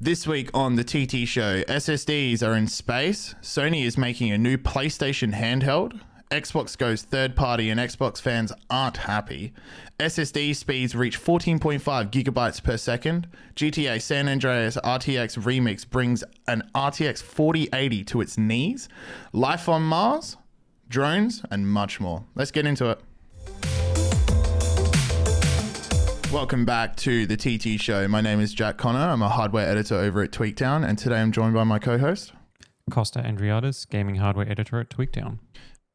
This week on the TT show, SSDs are in space, Sony is making a new PlayStation handheld, Xbox goes third party and Xbox fans aren't happy, SSD speeds reach 14.5 gigabytes per second, GTA San Andreas RTX Remix brings an RTX 4080 to its knees, life on Mars, drones, and much more. Let's get into it. Welcome back to the TT show. My name is Jak Connor. I'm a hardware editor over at Tweaktown, and today I'm joined by my co-host Kosta Andriadis, gaming hardware editor at Tweaktown.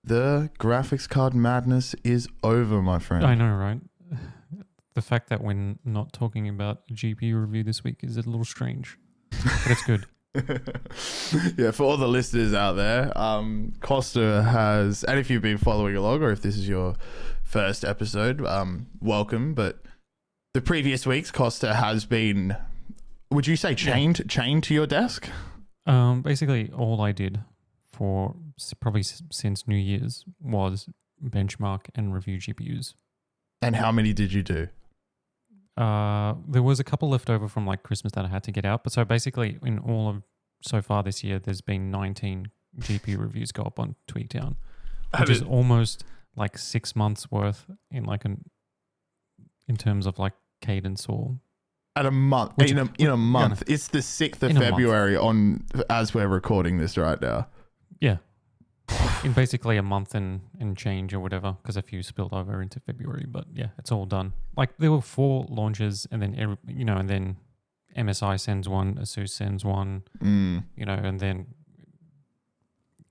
The graphics card madness is over, my friend. I know, right? The fact that we're not talking about a GPU review this week is a little strange, but it's good. Yeah, for all the listeners out there, Kosta has, and if you've been following along or if this is your first episode, welcome, but the previous weeks, Kosta has been, would you say chained to your desk? Basically, all I did for probably since New Year's was benchmark and review GPUs. And how many did you do? There was a couple left over from like Christmas that I had to get out. But so basically, in all of so far this year, there's been 19 GPU reviews go up on Tweaktown, which is almost like 6 months worth in terms of like cadence or at a month in a month. Yeah. It's the 6th of February as we're recording this right now. Yeah. In basically a month and change or whatever, because a few spilled over into February, but yeah, it's all done. Like there were 4 launches and then and then MSI sends one, ASUS sends one, and then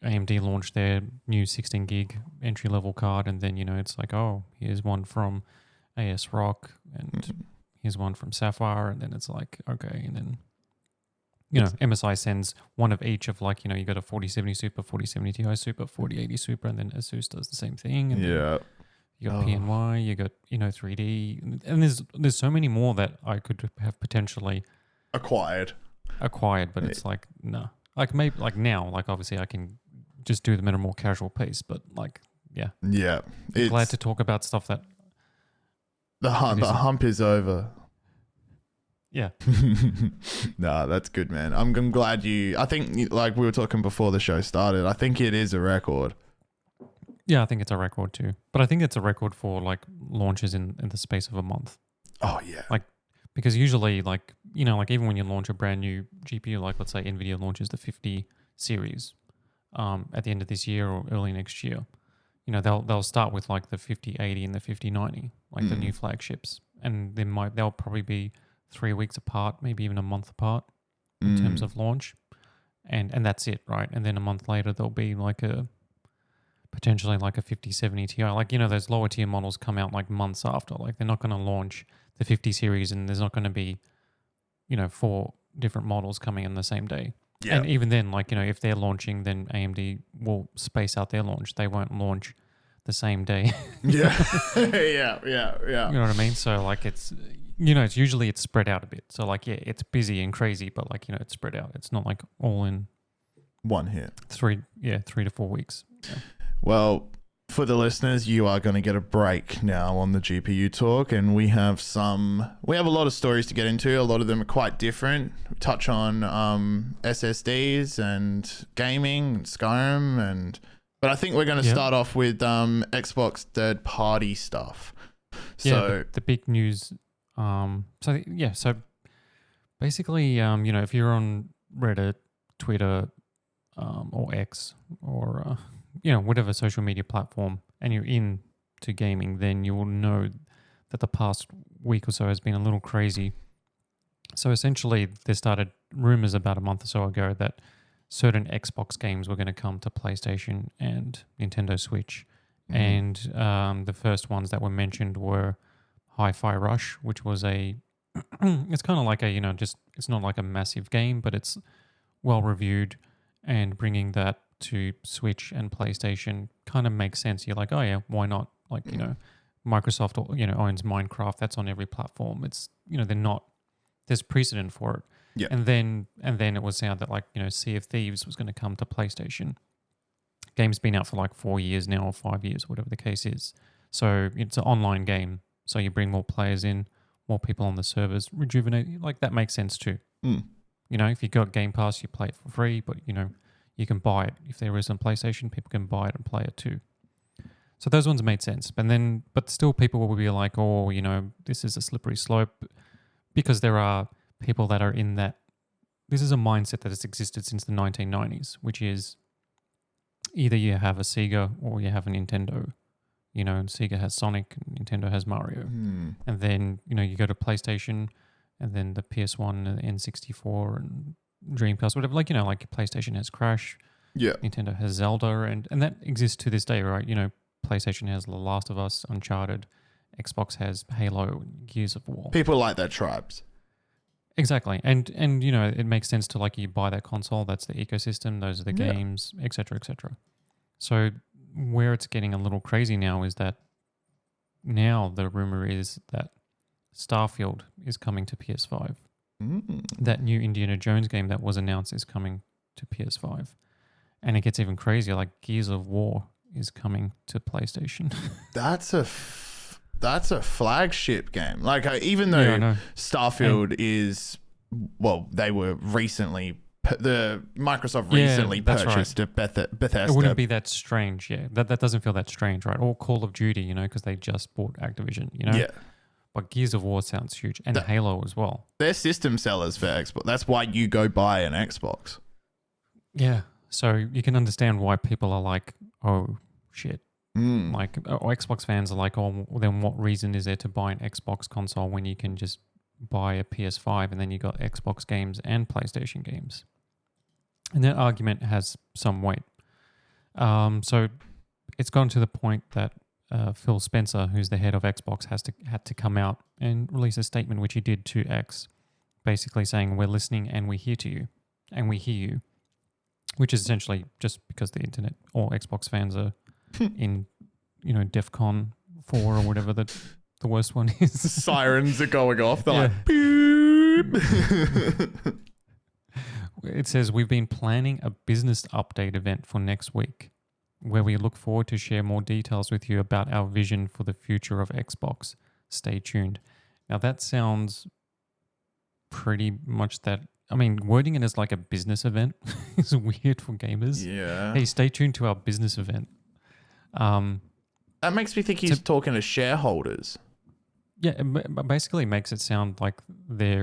AMD launched their new 16 gig entry level card, and then it's like, oh, here's one from AS Rock and here's one from Sapphire, and then it's like, okay, and then MSI sends one of each of like, you got a 4070 Super, 4070 Ti Super, 4080 Super, and then ASUS does the same thing. And you got PNY, you got 3D, and there's so many more that I could have potentially acquired, but it's like no, like maybe like now, like obviously I can just do them at a more casual pace, but like I'm glad to talk about stuff that the hump is over. Yeah. Nah, that's good, man. I'm glad I think, like we were talking before the show started, I think it is a record. Yeah, I think it's a record too. But I think it's a record for like launches in the space of a month. Oh, yeah. Like, because usually like even when you launch a brand new GPU, like let's say NVIDIA launches the 50 series at the end of this year or early next year, they'll start with like the 5080 and the 5090, like the new flagships. And they'll probably be 3 weeks apart, maybe even a month apart in terms of launch. And that's it, right? And then a month later, there'll be like potentially like a 5070 Ti. Like, those lower tier models come out like months after. Like they're not going to launch the 50 series and there's not going to be, 4 different models coming in the same day. Yeah. And even then, like, if they're launching, then AMD will space out their launch. They won't launch the same day. Yeah. Yeah. You know what I mean? So like it's usually it's spread out a bit. So like, yeah, it's busy and crazy, but like, it's spread out. It's not like all in one hit. 3 to 4 weeks. Yeah. Well, for the listeners, you are going to get a break now on the GPU talk, and we have a lot of stories to get into. A lot of them are quite different. We touch on SSDs and gaming and Skyrim, but I think we're going to start off with Xbox third-party stuff. So the big news. So basically, if you're on Reddit, Twitter, or X, or whatever social media platform, and you're into gaming, then you will know that the past week or so has been a little crazy. So essentially, there started rumors about a month or so ago that certain Xbox games were going to come to PlayStation and Nintendo Switch, and the first ones that were mentioned were Hi-Fi Rush, which was it's kind of like it's not like a massive game, but it's well reviewed, and bringing that to Switch and PlayStation kind of makes sense. You're like, oh yeah, why not? Like, Microsoft, owns Minecraft. That's on every platform. It's, there's precedent for it. Yeah. And then it was sound that like, Sea of Thieves was going to come to PlayStation. Game's been out for like 4 years now or 5 years, whatever the case is. So it's an online game. So you bring more players in, more people on the servers, rejuvenate. Like that makes sense too. You know, if you got Game Pass, you play it for free, but you know, you can buy it. If there is on PlayStation, people can buy it and play it too. So those ones made sense. But still people will be like, oh, you know, this is a slippery slope, because there are people that are in that. This is a mindset that has existed since the 1990s, which is either you have a Sega or you have a Nintendo. You know, and Sega has Sonic, and Nintendo has Mario. And then, you know, you go to PlayStation, and then the PS1 and the N64 and Dreamcast, whatever. Like, you know, like PlayStation has Crash. Yeah. Nintendo has Zelda, and that exists to this day, right? You know, PlayStation has The Last of Us, Uncharted. Xbox has Halo, Gears of War. People like their tribes. Exactly. And you know, it makes sense to, like, you buy that console, that's the ecosystem, those are the games, etc., etc. So where it's getting a little crazy now is that now the rumor is that Starfield is coming to PS5. That new Indiana Jones game that was announced is coming to PS5. And it gets even crazier, like Gears of War is coming to PlayStation. That's a flagship game. Like, even though Starfield is, well, they were recently, Microsoft recently purchased Bethesda. It wouldn't be that strange, yeah. That doesn't feel that strange, right? Or Call of Duty, you know, because they just bought Activision, you know? Yeah. But Gears of War sounds huge. And Halo as well. They're system sellers for Xbox. That's why you go buy an Xbox. Yeah. So you can understand why people are like, oh, shit. Like, Xbox fans are like, oh, well, then what reason is there to buy an Xbox console when you can just buy a PS5 and then you got Xbox games and PlayStation games? And that argument has some weight. So it's gone to the point that Phil Spencer, who's the head of Xbox, had to come out and release a statement, which he did to X, basically saying, we're listening and we hear to you and we hear you, which is essentially just because the internet or Xbox fans are in, you know, DEF CON 4 or whatever the worst one is. Sirens are going off. They're like, boop. It says, we've been planning a business update event for next week, where we look forward to share more details with you about our vision for the future of Xbox. Stay tuned. Now that sounds pretty much that. I mean, wording it as like a business event is weird for gamers. Yeah. Hey, stay tuned to our business event. That makes me think he's talking to shareholders. Yeah, it basically makes it sound like they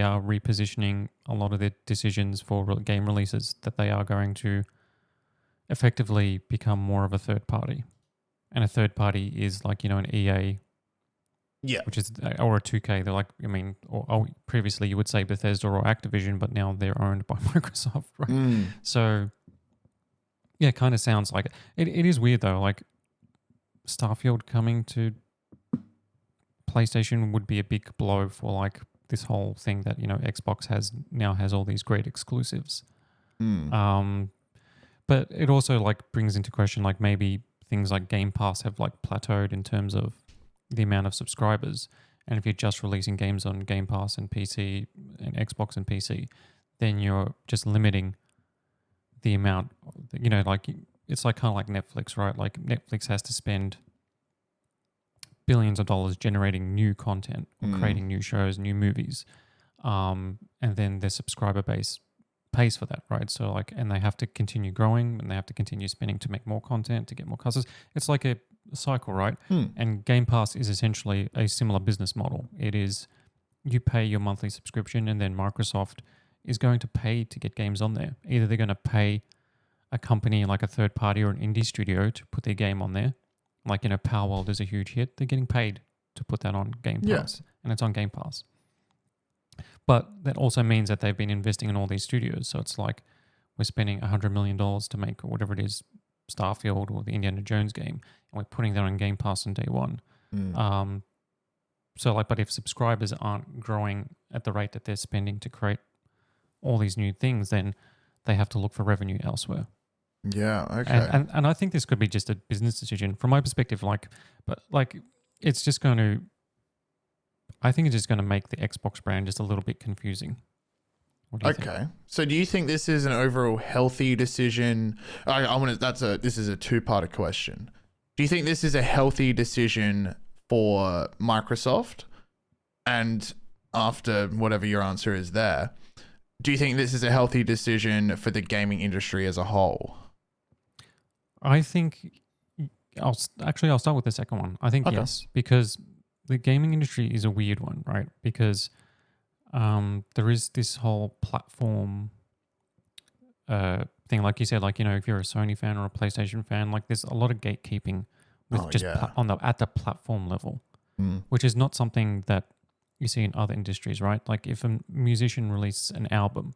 are repositioning a lot of their decisions for game releases, that they are going to effectively become more of a third party. And a third party is like, you know, an EA, which is, or a 2K. They're like, I mean, or previously you would say Bethesda or Activision, but now they're owned by Microsoft, right? So yeah, it kind of sounds like it. It is weird though. Like, Starfield coming to PlayStation would be a big blow for like this whole thing that, you know, Xbox has all these great exclusives. But it also like brings into question like maybe things like Game Pass have like plateaued in terms of the amount of subscribers. And if you're just releasing games on Game Pass and PC and Xbox and PC, then you're just limiting the amount, you know, like it's like kind of like Netflix, right? Like Netflix has to spend billions of dollars generating new content or creating new shows, new movies. And then their subscriber base pays for that, right? So like, and they have to continue growing and they have to continue spending to make more content, to get more customers. It's like a cycle, right? And Game Pass is essentially a similar business model. It is, you pay your monthly subscription and then Microsoft is going to pay to get games on there. Either they're going to pay a company like a third party or an indie studio to put their game on there. Like, you know, Power World is a huge hit. They're getting paid to put that on Game Pass. And it's on Game Pass. But that also means that they've been investing in all these studios. So it's like we're spending $100 million to make whatever it is, Starfield or the Indiana Jones game, and we're putting that on Game Pass on day one. So like, but if subscribers aren't growing at the rate that they're spending to create all these new things, then they have to look for revenue elsewhere. Yeah, okay. And I think this could be just a business decision from my perspective. Like, but like, it's just going to. I think it's just going to make the Xbox brand just a little bit confusing. What do you think? So do you think this is an overall healthy decision? This is a two-parter question. Do you think this is a healthy decision for Microsoft? And after whatever your answer is there, do you think this is a healthy decision for the gaming industry as a whole? I think I'll start with the second one. I think Okay. yes, because the gaming industry is a weird one, right? Because there is this whole platform thing, like you said, like, you know, if you're a Sony fan or a PlayStation fan, like there's a lot of gatekeeping with at the platform level, which is not something that you see in other industries, right? Like if a musician releases an album,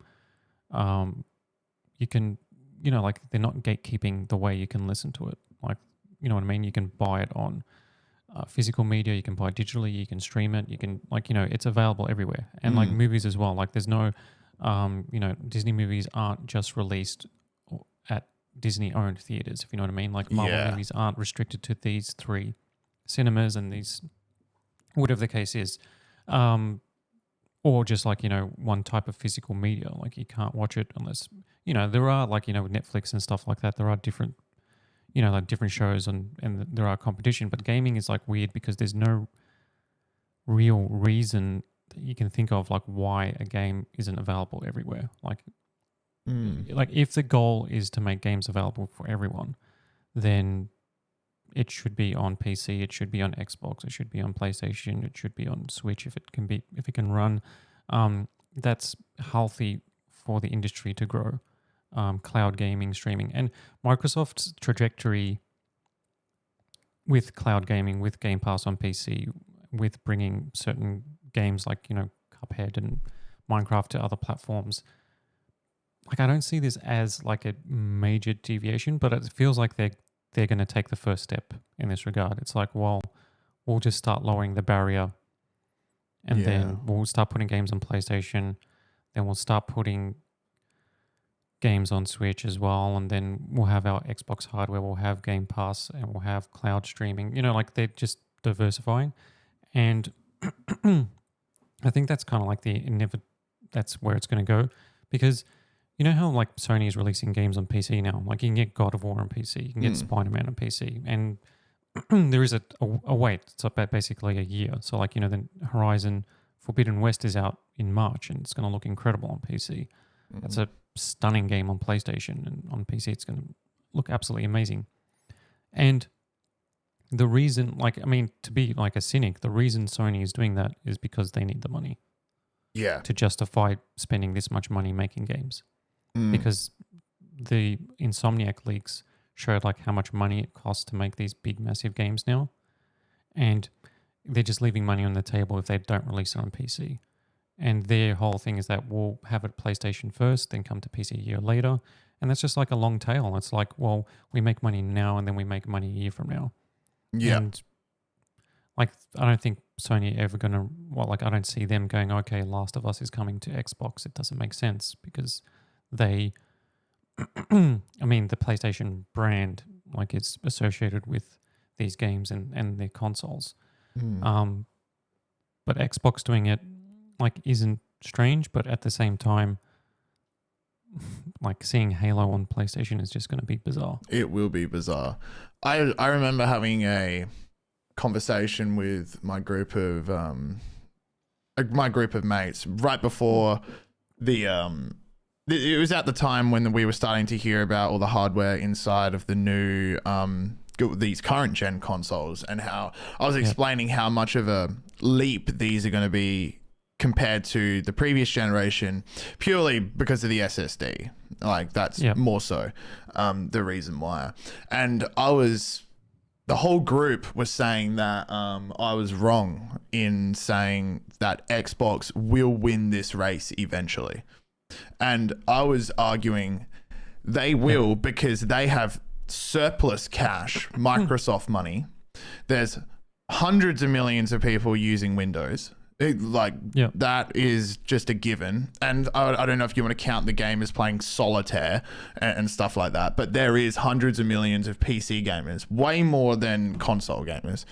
you can, you know, like they're not gatekeeping the way you can listen to it. Like, you know what I mean? You can buy it on physical media, you can buy it digitally, you can stream it, you can, like, you know, it's available everywhere. And like movies as well. Like there's no, you know, Disney movies aren't just released at Disney-owned theaters, if you know what I mean. Like Marvel movies aren't restricted to these 3 cinemas and these, whatever the case is. Or just like, you know, one type of physical media. Like you can't watch it unless, you know, there are like, you know, with Netflix and stuff like that, there are different, you know, like different shows and there are competition. But gaming is like weird because there's no real reason that you can think of like why a game isn't available everywhere. Like if the goal is to make games available for everyone, then it should be on PC, it should be on Xbox, it should be on PlayStation, it should be on Switch if it can run. That's healthy for the industry to grow. Cloud gaming, streaming, and Microsoft's trajectory with cloud gaming, with Game Pass on PC, with bringing certain games like, you know, Cuphead and Minecraft to other platforms. Like I don't see this as like a major deviation, but it feels like they're going to take the first step in this regard. It's like, well, we'll just start lowering the barrier and then we'll start putting games on PlayStation. Then we'll start putting games on Switch as well. And then we'll have our Xbox hardware, we'll have Game Pass and we'll have cloud streaming. You know, like they're just diversifying. And I think that's kind of like that's where it's going to go. Because you know how like Sony is releasing games on PC now? Like you can get God of War on PC, you can get Spider-Man on PC, and there is a wait. It's about basically a year. So like, you know, then Horizon Forbidden West is out in March and it's going to look incredible on PC. That's a stunning game on PlayStation, and on PC it's going to look absolutely amazing. And the reason, like, I mean, to be like a cynic, the reason Sony is doing that is because they need the money. Yeah. To justify spending this much money making games. Because the Insomniac leaks showed like how much money it costs to make these big, massive games now. And they're just leaving money on the table if they don't release it on PC. And their whole thing is that we'll have it PlayStation first, then come to PC a year later. And that's just like a long tail. It's like, well, we make money now and then we make money a year from now. Yeah. And like, I don't think Sony ever going to, well, like I don't see them going, okay, Last of Us is coming to Xbox. It doesn't make sense because they, I mean, the PlayStation brand, like it's associated with these games and their consoles. But Xbox doing it like isn't strange, but at the same time, like seeing Halo on PlayStation is just going to be bizarre. It will be bizarre. I remember having a conversation with my group of mates right before it was at the time when we were starting to hear about all the hardware inside of the new these current gen consoles, and how I was explaining how much of a leap these are going to be compared to the previous generation, purely because of the SSD. Like that's more so the reason why. And the whole group was saying that I was wrong in saying that Xbox will win this race eventually. And I was arguing they will because they have surplus cash, Microsoft money. There's hundreds of millions of people using Windows. That is just a given. And I don't know if you want to count the gamers playing solitaire and stuff like that, but there is hundreds of millions of PC gamers, way more than console gamers.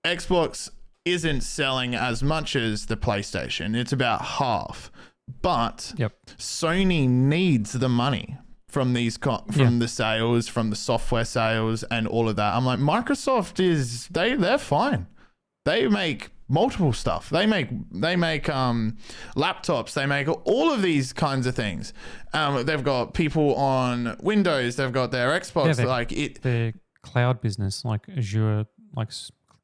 Xbox isn't selling as much as the PlayStation. It's about half. But Sony needs the money from these the sales, from the software sales and all of that. I'm like, Microsoft they're fine. They make multiple stuff. They make laptops. They make all of these kinds of things. They've got people on Windows. They've got their Xbox. Their cloud business, like Azure, like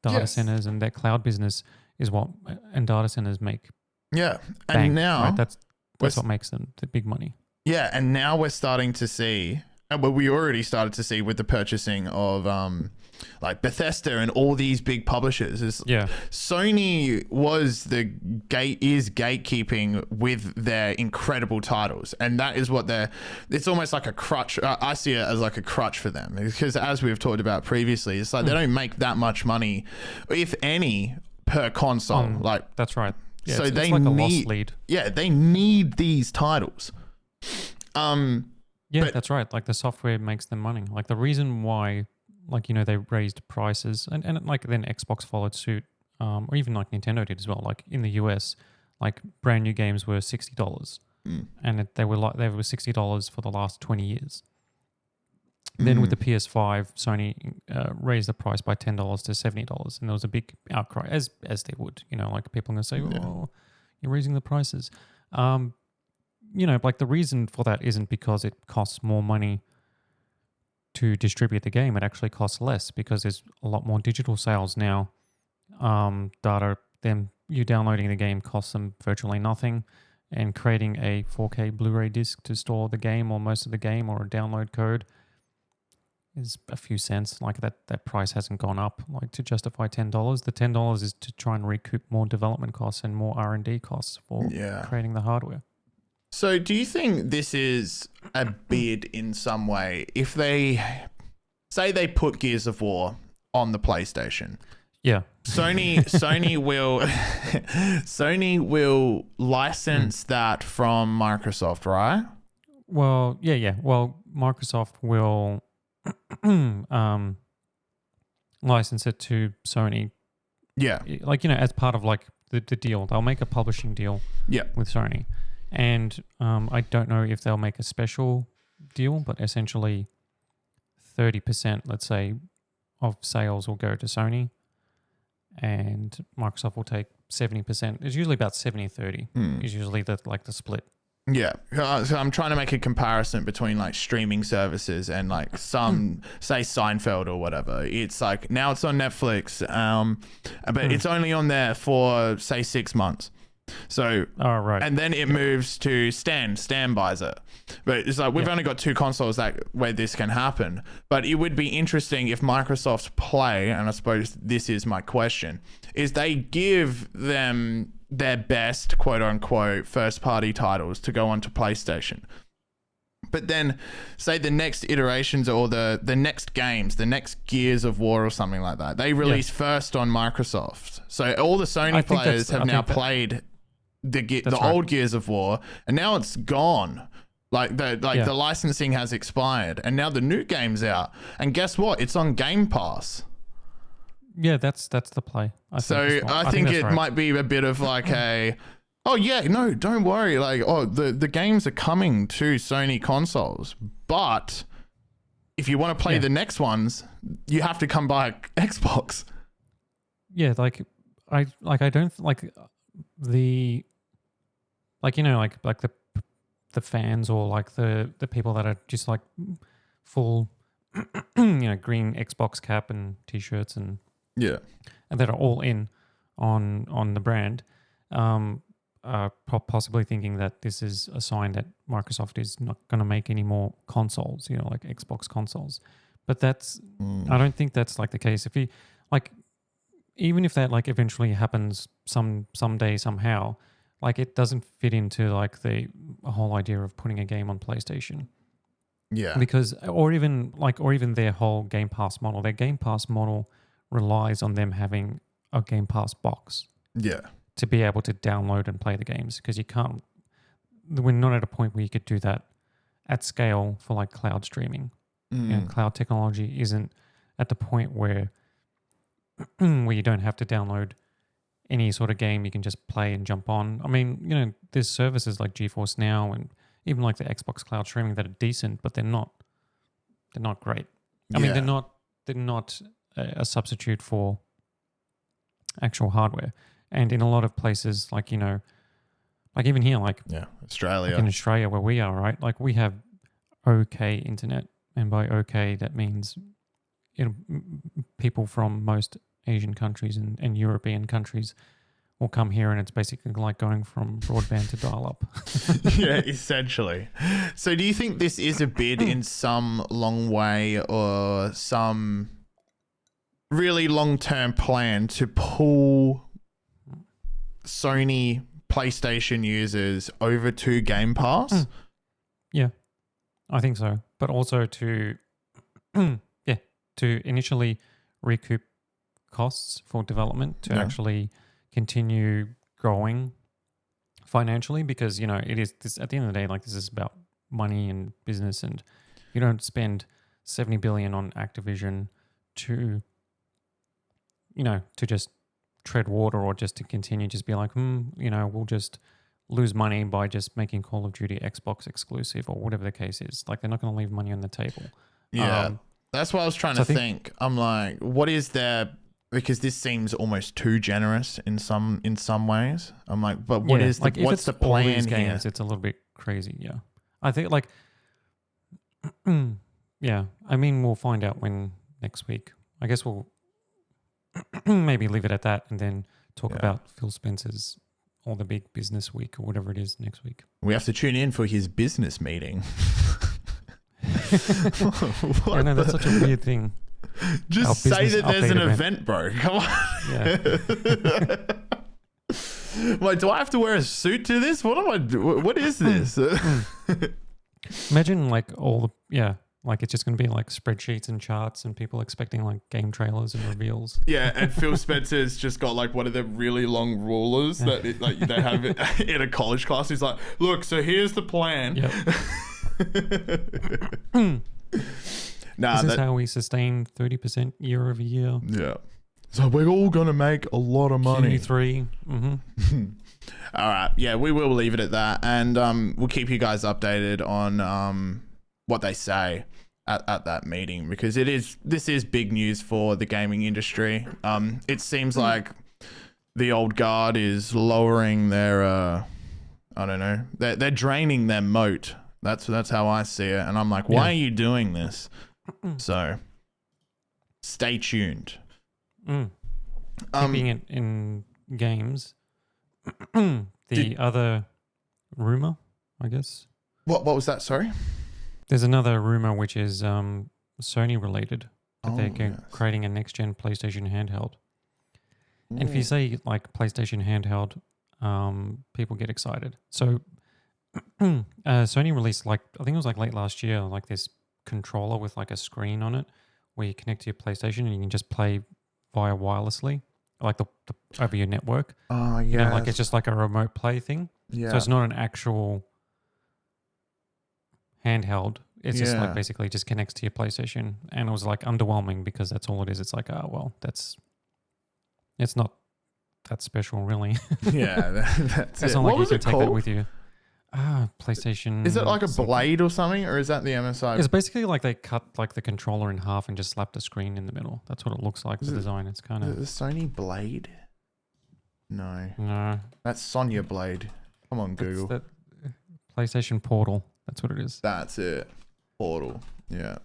data centers, and their cloud business is what and data centers make. Yeah, and bank, now right? That's what makes them the big money. Yeah, and now we're starting to see, well, we already started to see with the purchasing of like Bethesda and all these big publishers. Sony is gatekeeping with their incredible titles, and that is what it's almost like a crutch. I see it as like a crutch for them, because as we've talked about previously, it's like they don't make that much money, if any, per console. That's right. Yeah, so it's they like need, a lost lead. Yeah, they need these titles. That's right. Like the software makes them money. Like the reason why, like, you know, they raised prices and like then Xbox followed suit, or even like Nintendo did as well. Like in the US, like brand new games were $60, and they were $60 for the last 20 years. Then with the PS5, Sony raised the price by $10 to $70, and there was a big outcry, as they would. You know, like people are going to say, "Oh, you're raising the prices." You know, like the reason for that isn't because it costs more money to distribute the game. It actually costs less because there's a lot more digital sales now. You downloading the game costs them virtually nothing, and creating a 4K Blu-ray disc to store the game or most of the game or a download code is a few cents. Like that price hasn't gone up. Like to justify $10, the $10 is to try and recoup more development costs and more R&D costs for creating the hardware. So do you think this is a bid in some way? If they say they put Gears of War on the PlayStation, Sony will license that from Microsoft, right? Well, yeah. Well, Microsoft will license it to Sony. Yeah. Like, you know, as part of like the deal, they'll make a publishing deal with Sony. And I don't know if they'll make a special deal, but essentially 30%, let's say, of sales will go to Sony, and Microsoft will take 70%. It's usually about 70-30 is usually the split. Yeah. So I'm trying to make a comparison between like streaming services and like some, say Seinfeld or whatever. It's like now it's on Netflix, but it's only on there for say 6 months. So, and then it moves to Stan buys it. But it's like, we've only got 2 consoles where this can happen. But it would be interesting if Microsoft Play, and I suppose this is my question, is they give them their best, quote unquote, first party titles to go onto PlayStation. But then say the next iterations or the next games, the next Gears of War or something like that, they release first on Microsoft. So all the Sony players have now played the old Gears of War, and now it's gone. Like the licensing has expired, and now the new game's out. And guess what? It's on Game Pass. Yeah, that's the play. I think it might be a bit of like don't worry. Like, the games are coming to Sony consoles, but if you want to play the next ones, you have to come by Xbox. Yeah, I don't like the the fans or like the people that are just like full green Xbox cap and t-shirts and that are all in on the brand, possibly thinking that this is a sign that Microsoft is not going to make any more consoles, like Xbox consoles. But that's I don't think that's like the case. If you like, even if that like eventually happens someday somehow, like it doesn't fit into like the whole idea of putting a game on PlayStation. Yeah. Because or even their whole Game Pass model. Their Game Pass model relies on them having a Game Pass box. Yeah. To be able to download and play the games, because we're not at a point where you could do that at scale for like cloud streaming. Cloud technology isn't at the point where you don't have to download any sort of game. You can just play and jump on. I mean, there's services like GeForce Now and even like the Xbox cloud streaming that are decent, but they're not great. I mean, they're not a substitute for actual hardware. And in a lot of places, like, like even here, like Australia. in Australia where we are, right? Like we have okay internet. And by okay, that means people from most Asian countries and European countries will come here, and it's basically like going from broadband to dial-up. Yeah, essentially. So do you think this is a bid in some long way or some really long-term plan to pull Sony PlayStation users over to Game Pass? Yeah, I think so. But also to to initially recoup costs for development to actually continue growing financially, because it is this, at the end of the day, like, this is about money and business, and you don't spend 70 billion on Activision to to just tread water, or just to continue just be like, we'll just lose money by just making Call of Duty Xbox exclusive or whatever the case is. Like, they're not going to leave money on the table. Yeah. That's what I was trying to think. I'm like, what is there? Because this seems almost too generous in some ways. I'm like, but what is like, what's the plan all these here? games, it's a little bit crazy. Yeah, I think like, yeah. I mean, we'll find out when next week. I guess we'll maybe leave it at that, and then talk about Phil Spencer's or the big business week or whatever it is next week. We have to tune in for his business meeting. I know, that's such a weird thing. Just say that there's an event, bro. Come on. Yeah. Like, do I have to wear a suit to this? What is this? Imagine like like it's just going to be like spreadsheets and charts and people expecting like game trailers and reveals. Yeah, and Phil Spencer's just got like one of the really long rulers that they have in a college class. He's like, look, so here's the plan. Yep. This is how we sustain 30% year over year. Yeah. So we're all going to make a lot of money. Q3. Mm-hmm. All right. Yeah, we will leave it at that. And we'll keep you guys updated on what they say at that meeting, because this is big news for the gaming industry. It seems like the old guard is lowering their, I don't know, they're draining their moat. That's how I see it. And I'm like, why are you doing this? So stay tuned. Keeping it in games, the other rumor, I guess. What was that? Sorry? There's another rumor which is Sony related. That they're creating a next-gen PlayStation handheld. And if you say like PlayStation handheld, people get excited. So Sony released, like, I think it was like late last year, like this controller with like a screen on it where you connect to your PlayStation and you can just play via wirelessly, like the over your network. Oh, yeah. Like it's just like a remote play thing. Yeah. So it's not an actual handheld. It's just like basically just connects to your PlayStation. And it was like underwhelming because that's all it is. It's like, it's not that special really. Yeah, that's it's it. not What like you was can it take called? that with you. PlayStation. Is it like a blade or something, or is that the MSI? It's basically like they cut like the controller in half and just slapped a screen in the middle. That's what it looks like. The design. It's kind of the Sony Blade. no. That's Sonya Blade. Come on, Google. That PlayStation Portal. That's what it is. That's it. Portal. Yeah.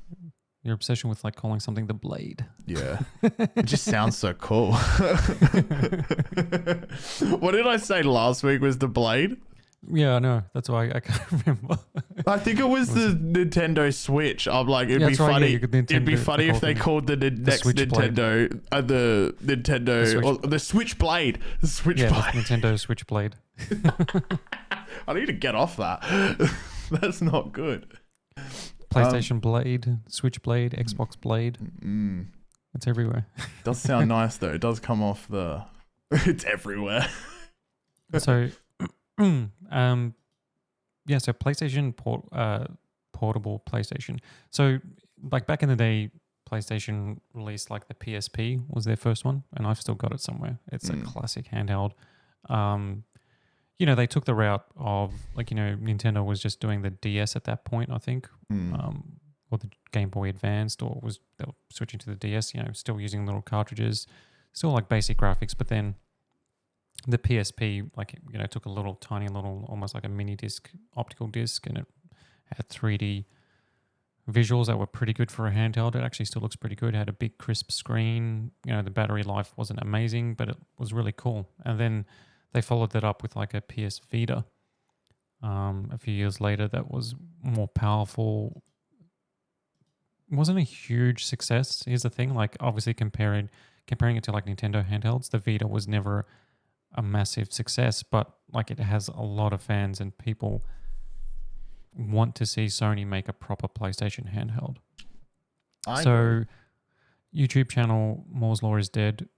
Your obsession with like calling something the Blade. Yeah. It just sounds so cool. What did I say last week was the Blade? Yeah, I know. That's why I can't remember. I think it was the Nintendo Switch. I'm like, it'd be funny. Yeah, it'd be funny if they called the next Nintendo the Nintendo the Switchblade. The Switchblade. Yeah, the Nintendo Switchblade. I need to get off that. That's not good. PlayStation Blade, Switchblade, Xbox Blade. It's everywhere. Does sound nice though. It does come off the. It's everywhere. So. So PlayStation portable PlayStation. So like back in the day, PlayStation released like the PSP was their first one, and I've still got it somewhere. It's a classic handheld. They took the route of like, Nintendo was just doing the DS at that point, I think, or the Game Boy Advanced, or they were switching to the DS, still using little cartridges, still like basic graphics, but then the PSP, like, took a little tiny little, almost like a mini disc, optical disc, and it had 3D visuals that were pretty good for a handheld. It actually still looks pretty good. It had a big crisp screen. The battery life wasn't amazing, but it was really cool. And then they followed that up with like a PS Vita a few years later that was more powerful. It wasn't a huge success. Here's the thing, like obviously comparing it to like Nintendo handhelds, the Vita was never a massive success, but like it has a lot of fans and people want to see Sony make a proper PlayStation handheld. So YouTube channel Moore's Law is Dead,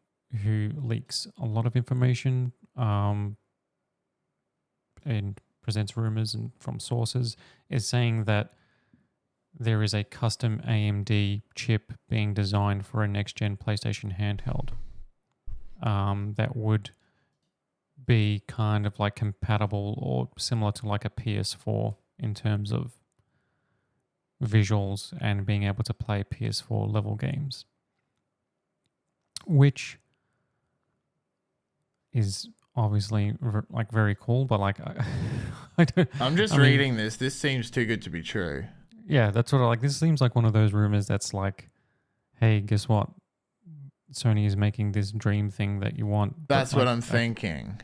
who leaks a lot of information and presents rumors and from sources, is saying that there is a custom AMD chip being designed for a next-gen PlayStation handheld that would be kind of like compatible or similar to like a PS4 in terms of visuals and being able to play PS4 level games, which is obviously like very cool, but like I'm just reading this. This seems too good to be true. Yeah, that's sort of like, this seems like one of those rumors that's like, hey, guess what? Sony is making this dream thing that you want. That's what I'm thinking.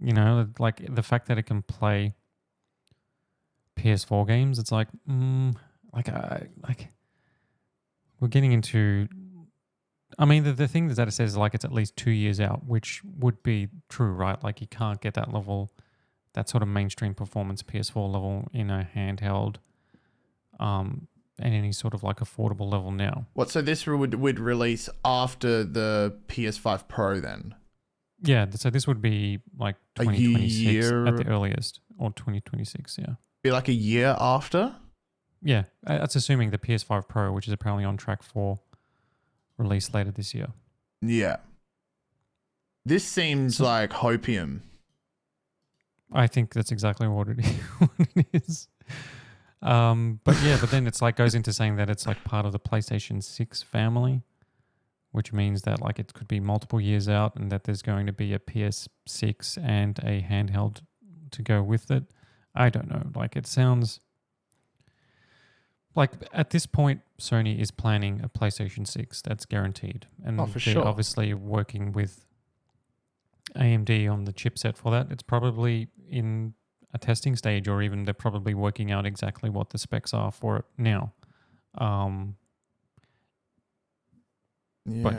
Like the fact that it can play PS4 games, it's like, like we're getting into. I mean, the thing that it says like it's at least 2 years out, which would be true, right? Like you can't get that level, that sort of mainstream performance PS4 level in a handheld, and any sort of like affordable level now. What? So this would release after the PS5 Pro then? Yeah. So this would be like 2026 at the earliest, or 2026. Yeah. Be like a year after. Yeah, that's assuming the PS5 Pro, which is apparently on track for release later this year. Yeah. This seems like hopium. I think that's exactly what it is. But then it's like goes into saying that it's like part of the PlayStation 6 family, which means that like it could be multiple years out and that there's going to be a PS6 and a handheld to go with it. I don't know. Like it sounds like at this point, Sony is planning a PlayStation 6. That's guaranteed. And they're obviously working with AMD on the chipset for that. It's probably in a testing stage, or even they're probably working out exactly what the specs are for it now. But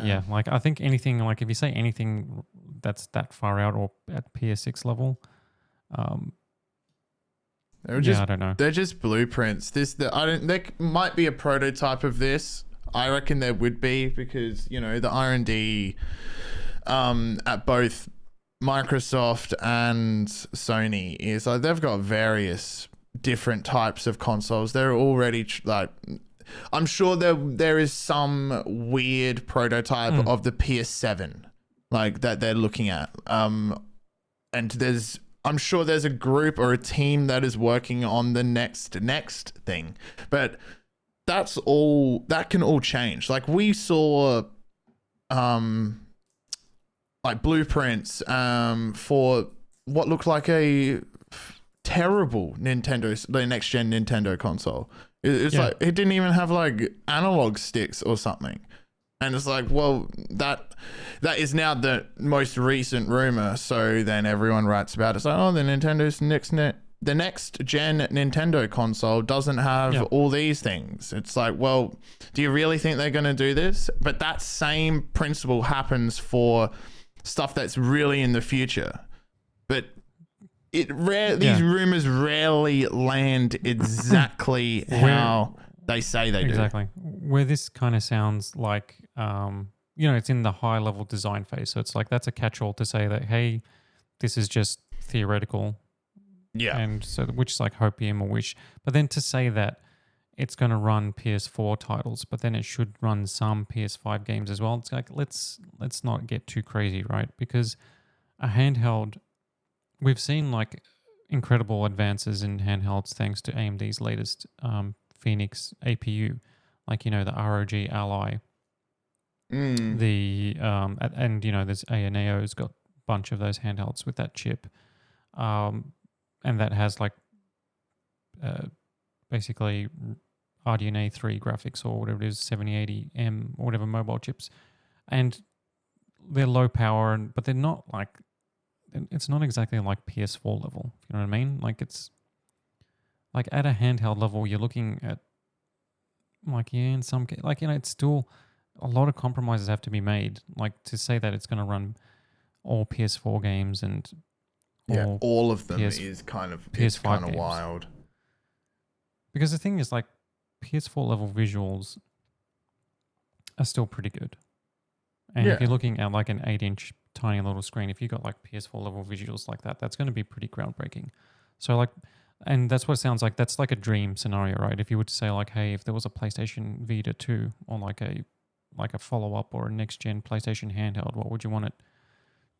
yeah, like I think anything, like if you say anything that's that far out or at PS6 level, I don't know. They're just blueprints. There might be a prototype of this. I reckon there would be, because the R&D at both Microsoft and Sony is like they've got various different types of consoles. They're already I'm sure there is some weird prototype of the PS7 like that they're looking at. And I'm sure there's a group or a team that is working on the next thing, but that can all change. Like we saw like blueprints for what looked like a terrible the next gen Nintendo console. It's like it didn't even have like analog sticks or something. And it's like, well, that is now the most recent rumor. So then everyone writes about it. It's like, oh, the next gen Nintendo console doesn't have all these things. It's like, well, do you really think they're going to do this? But that same principle happens for stuff that's really in the future. But these rumors rarely land exactly how they say they do. Exactly. Where this kind of sounds like, it's in the high level design phase. So it's like, that's a catch-all to say that, hey, this is just theoretical. Yeah. And so, which is like hopium or wish. But then to say that it's going to run PS4 titles, but then it should run some PS5 games as well. It's like, let's not get too crazy, right? Because a handheld, we've seen like incredible advances in handhelds thanks to AMD's latest Phoenix APU, like the ROG Ally, there's ANAO's got bunch of those handhelds with that chip, and that has like basically RDNA 3 graphics or whatever it is, 7080M or whatever mobile chips, and they're low power, but they're not like, it's not exactly like PS4 level. You know what I mean? Like it's like at a handheld level, you're looking at like, yeah, in some case, like, you know, it's still a lot of compromises have to be made. Like to say that it's going to run all PS4 games and all of them is kind of PS5 games. Wild. Because the thing is, like, PS4 level visuals are still pretty good. And if you're looking at like an 8-inch tiny little screen, if you got like PS4 level visuals like that, that's going to be pretty groundbreaking. So like, and that's what it sounds like. That's like a dream scenario, right? If you were to say like, hey, if there was a PlayStation Vita 2 or like a follow-up or a next-gen PlayStation handheld, what would you want it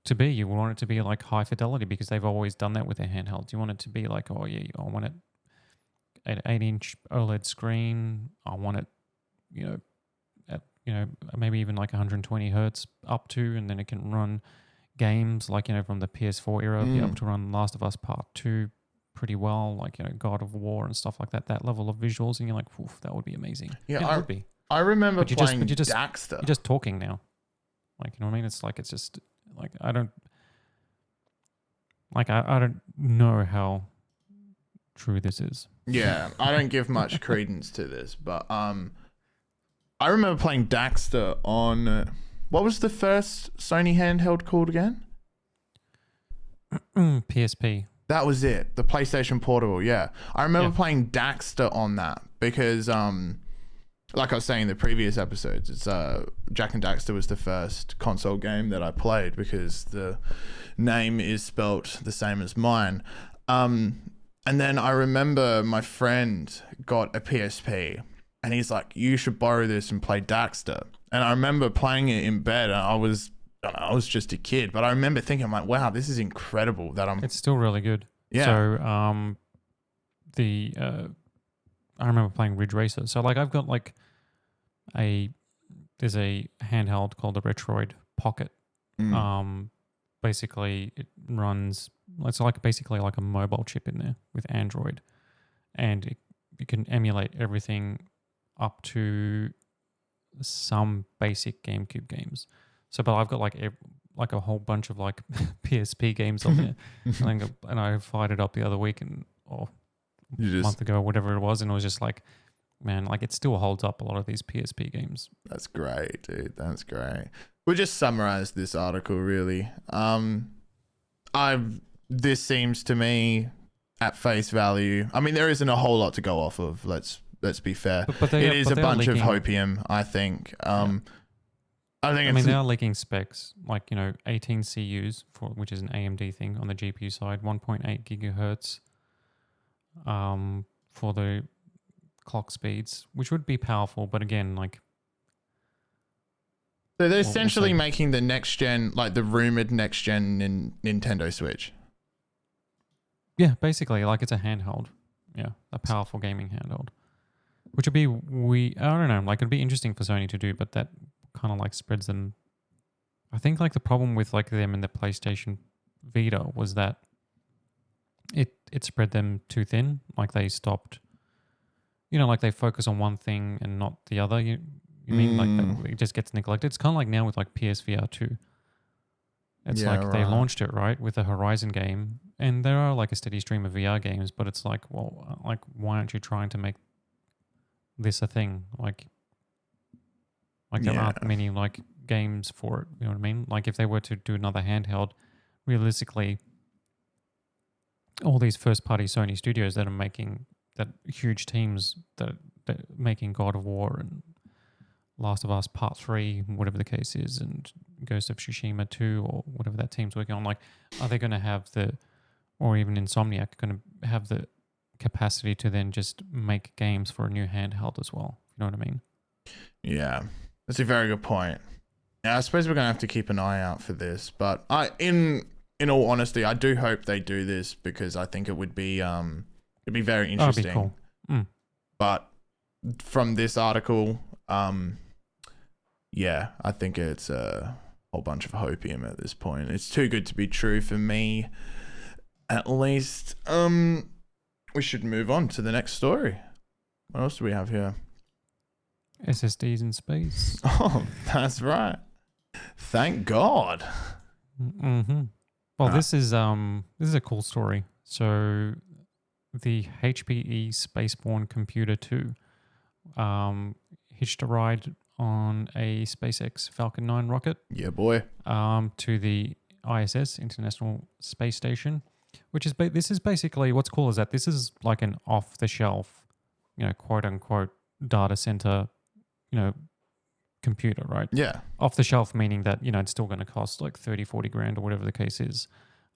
to be? You want it to be like high fidelity because they've always done that with their handhelds. You want it to be like, oh yeah, I want it an 8-inch OLED screen. I want it, you know, at, you know, maybe even like 120 hertz up to, and then it can run games like, you know, from the PS4 era, be able to run Last of Us Part 2 pretty well, like, you know, God of War and stuff like that. That level of visuals, and you're like, oof, that would be amazing. Yeah, it would be. I remember playing Daxter. You're just talking now. Like, you know what I mean? It's like, it's just like, I don't know how true this is. Yeah, I don't give much credence to this, but I remember playing Daxter on what was the first Sony handheld called again? PSP. That was it. The PlayStation Portable. Yeah, I remember playing Daxter on that because like I was saying in the previous episodes, it's Jak and Daxter was the first console game that I played because the name is spelt the same as mine. And then I remember my friend got a PSP and he's like, you should borrow this and play Daxter. And I remember playing it in bed, and I was just a kid, but I remember thinking, I'm like, wow, this is incredible that I'm... It's still really good. Yeah. So I remember playing Ridge Racer. So like I've got like there's a handheld called the Retroid Pocket. Basically it runs, it's like basically like a mobile chip in there with Android, and it can emulate everything up to some basic GameCube games. So, but I've got like a whole bunch of like PSP games on there, and I fired it up the other week or a month ago, or whatever it was, and it was just like, man, like it still holds up a lot of these PSP games. That's great, dude. That's great. We'll just summarize this article really. This seems to me at face value. I mean, there isn't a whole lot to go off of. Let's be fair. But it is a bunch of hopium, I think. I mean, they are leaking specs, like, you know, 18 CUs which is an AMD thing on the GPU side, 1.8 gigahertz for the clock speeds, which would be powerful, but again, like. So they're essentially making the next gen, like the rumored next gen Nintendo Switch. Yeah, basically, like it's a handheld. Yeah, a powerful gaming handheld, which would be I don't know, like it'd be interesting for Sony to do, but that kind of like spreads them. I think like the problem with like them and the PlayStation Vita was that it spread them too thin. Like they stopped, you know, like they focus on one thing and not the other. You mean like it just gets neglected? It's kind of like now with like PSVR 2. It's like they launched it right with the Horizon game, and there are like a steady stream of VR games, but it's like, well, like why aren't you trying to make this a thing? Like there aren't many like games for it. You know what I mean? Like if they were to do another handheld, realistically, all these first-party Sony studios that are making that huge teams that making God of War and Last of Us Part 3, whatever the case is, and Ghost of Tsushima 2 or whatever that team's working on, like, are they going to have or even Insomniac going to have the capacity to then just make games for a new handheld as well? You know what I mean? Yeah, that's a very good point. Yeah, I suppose we're going to have to keep an eye out for this, but in all honesty, I do hope they do this because I think it would be it'd be very interesting. That'd be cool. But from this article, yeah, I think it's whole bunch of hopium at this point. It's too good to be true for me, at least. We should move on to the next story. What else do we have here? SSDs in space. Oh, that's right. Thank God. Mm-hmm. Well, this is a cool story. So, the HPE Spaceborne Computer 2 hitched a ride on a SpaceX Falcon 9 rocket. Yeah, boy. To the ISS, International Space Station, which is this is basically what's cool is that this is like an off-the-shelf, quote unquote data center, computer, right? Yeah. Off the shelf meaning that it's still going to cost like 30, 40 grand or whatever the case is.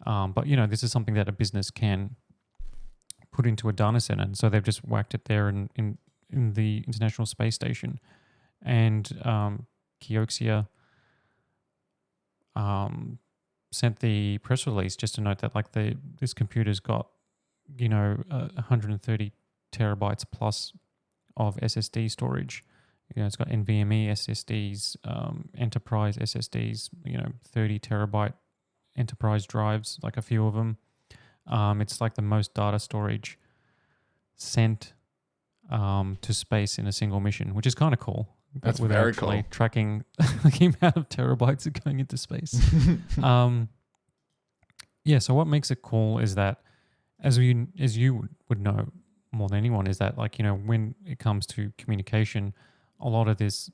But this is something that a business can put into a data center, and so they've just whacked it there in the International Space Station. And Kioxia sent the press release just to note that like this computer's got 130 terabytes plus of SSD storage. It's got NVMe SSDs, enterprise SSDs, 30 terabyte enterprise drives, like a few of them. It's like the most data storage sent to space in a single mission, which is kind of cool. That's very cool. Tracking the amount of terabytes are going into space. So what makes it cool is that, as you would know more than anyone, is that like when it comes to communication, a lot of this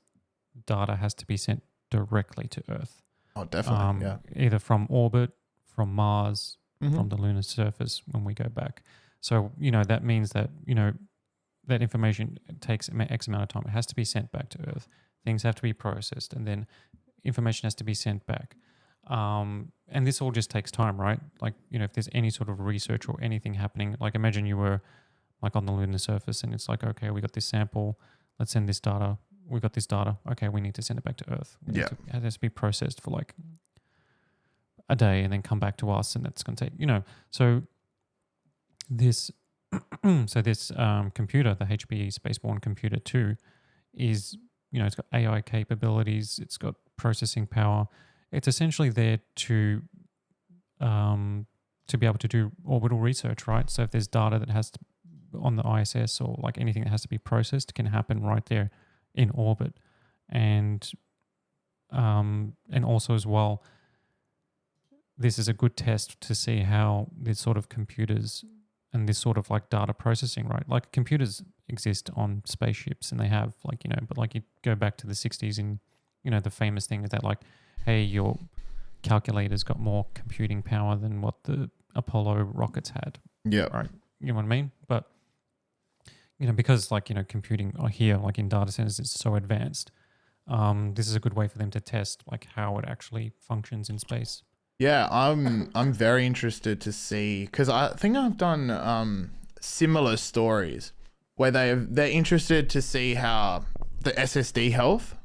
data has to be sent directly to Earth. Oh, definitely. Yeah. Either from orbit, from Mars, from the lunar surface when we go back. So that means that that information takes X amount of time. It has to be sent back to Earth. Things have to be processed, and then information has to be sent back. And this all just takes time, right? Like, if there's any sort of research or anything happening, like imagine you were like on the lunar surface and it's like, okay, we got this sample, let's send this data. We got this data. Okay, we need to send it back to Earth. It has to be processed for like a day and then come back to us, and that's going to take, so this computer, the HPE Spaceborne Computer 2, is, it's got AI capabilities, it's got processing power. It's essentially there to be able to do orbital research, right? So if there's data that has to, on the ISS, or like anything that has to be processed, can happen right there in orbit. And also as well, this is a good test to see how this sort of computers and this sort of like data processing, right? Like computers exist on spaceships, and they have like, but like you go back to the 60s and, the famous thing is that like, hey, your calculator's got more computing power than what the Apollo rockets had. Yeah. Right. You know what I mean? But, because like, computing here, like in data centers, is so advanced, this is a good way for them to test like how it actually functions in space. Yeah, I'm very interested to see, because I think I've done similar stories where they're interested to see how the SSD health.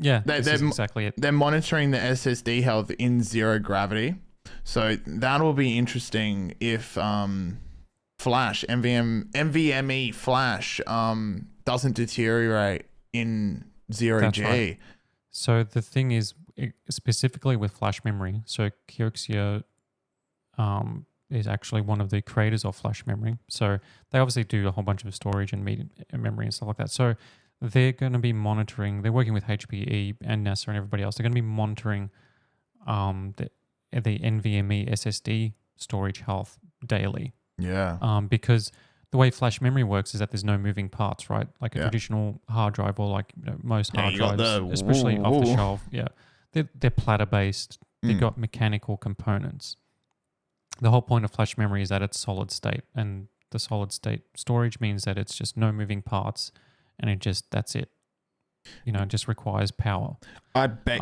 Yeah, that's exactly it. They're monitoring the SSD health in zero gravity, so that will be interesting if Flash NVMe Flash doesn't deteriorate in 0G. Right. So the thing is, specifically with flash memory, so Kioxia is actually one of the creators of flash memory. So they obviously do a whole bunch of storage and memory and stuff like that. So they're going to be monitoring, they're working with HPE and NASA and everybody else. They're going to be monitoring the NVMe SSD storage health daily. Yeah. Because the way flash memory works is that there's no moving parts, right? Like a traditional hard drive, or like most hard drives, especially off the shelf. Yeah. They're platter based. They've got mechanical components. The whole point of flash memory is that it's solid state, and the solid state storage means that it's just no moving parts, and that's it. It just requires power. I bet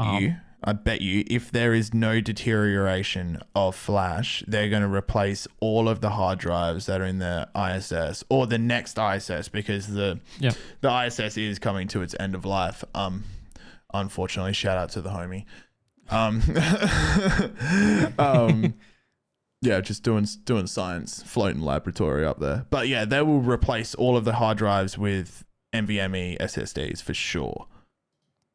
you if there is no deterioration of flash, they're going to replace all of the hard drives that are in the ISS or the next ISS, because the ISS is coming to its end of life. Unfortunately, shout out to the homie. Yeah, just doing science, floating laboratory up there. But yeah, they will replace all of the hard drives with NVMe SSDs for sure.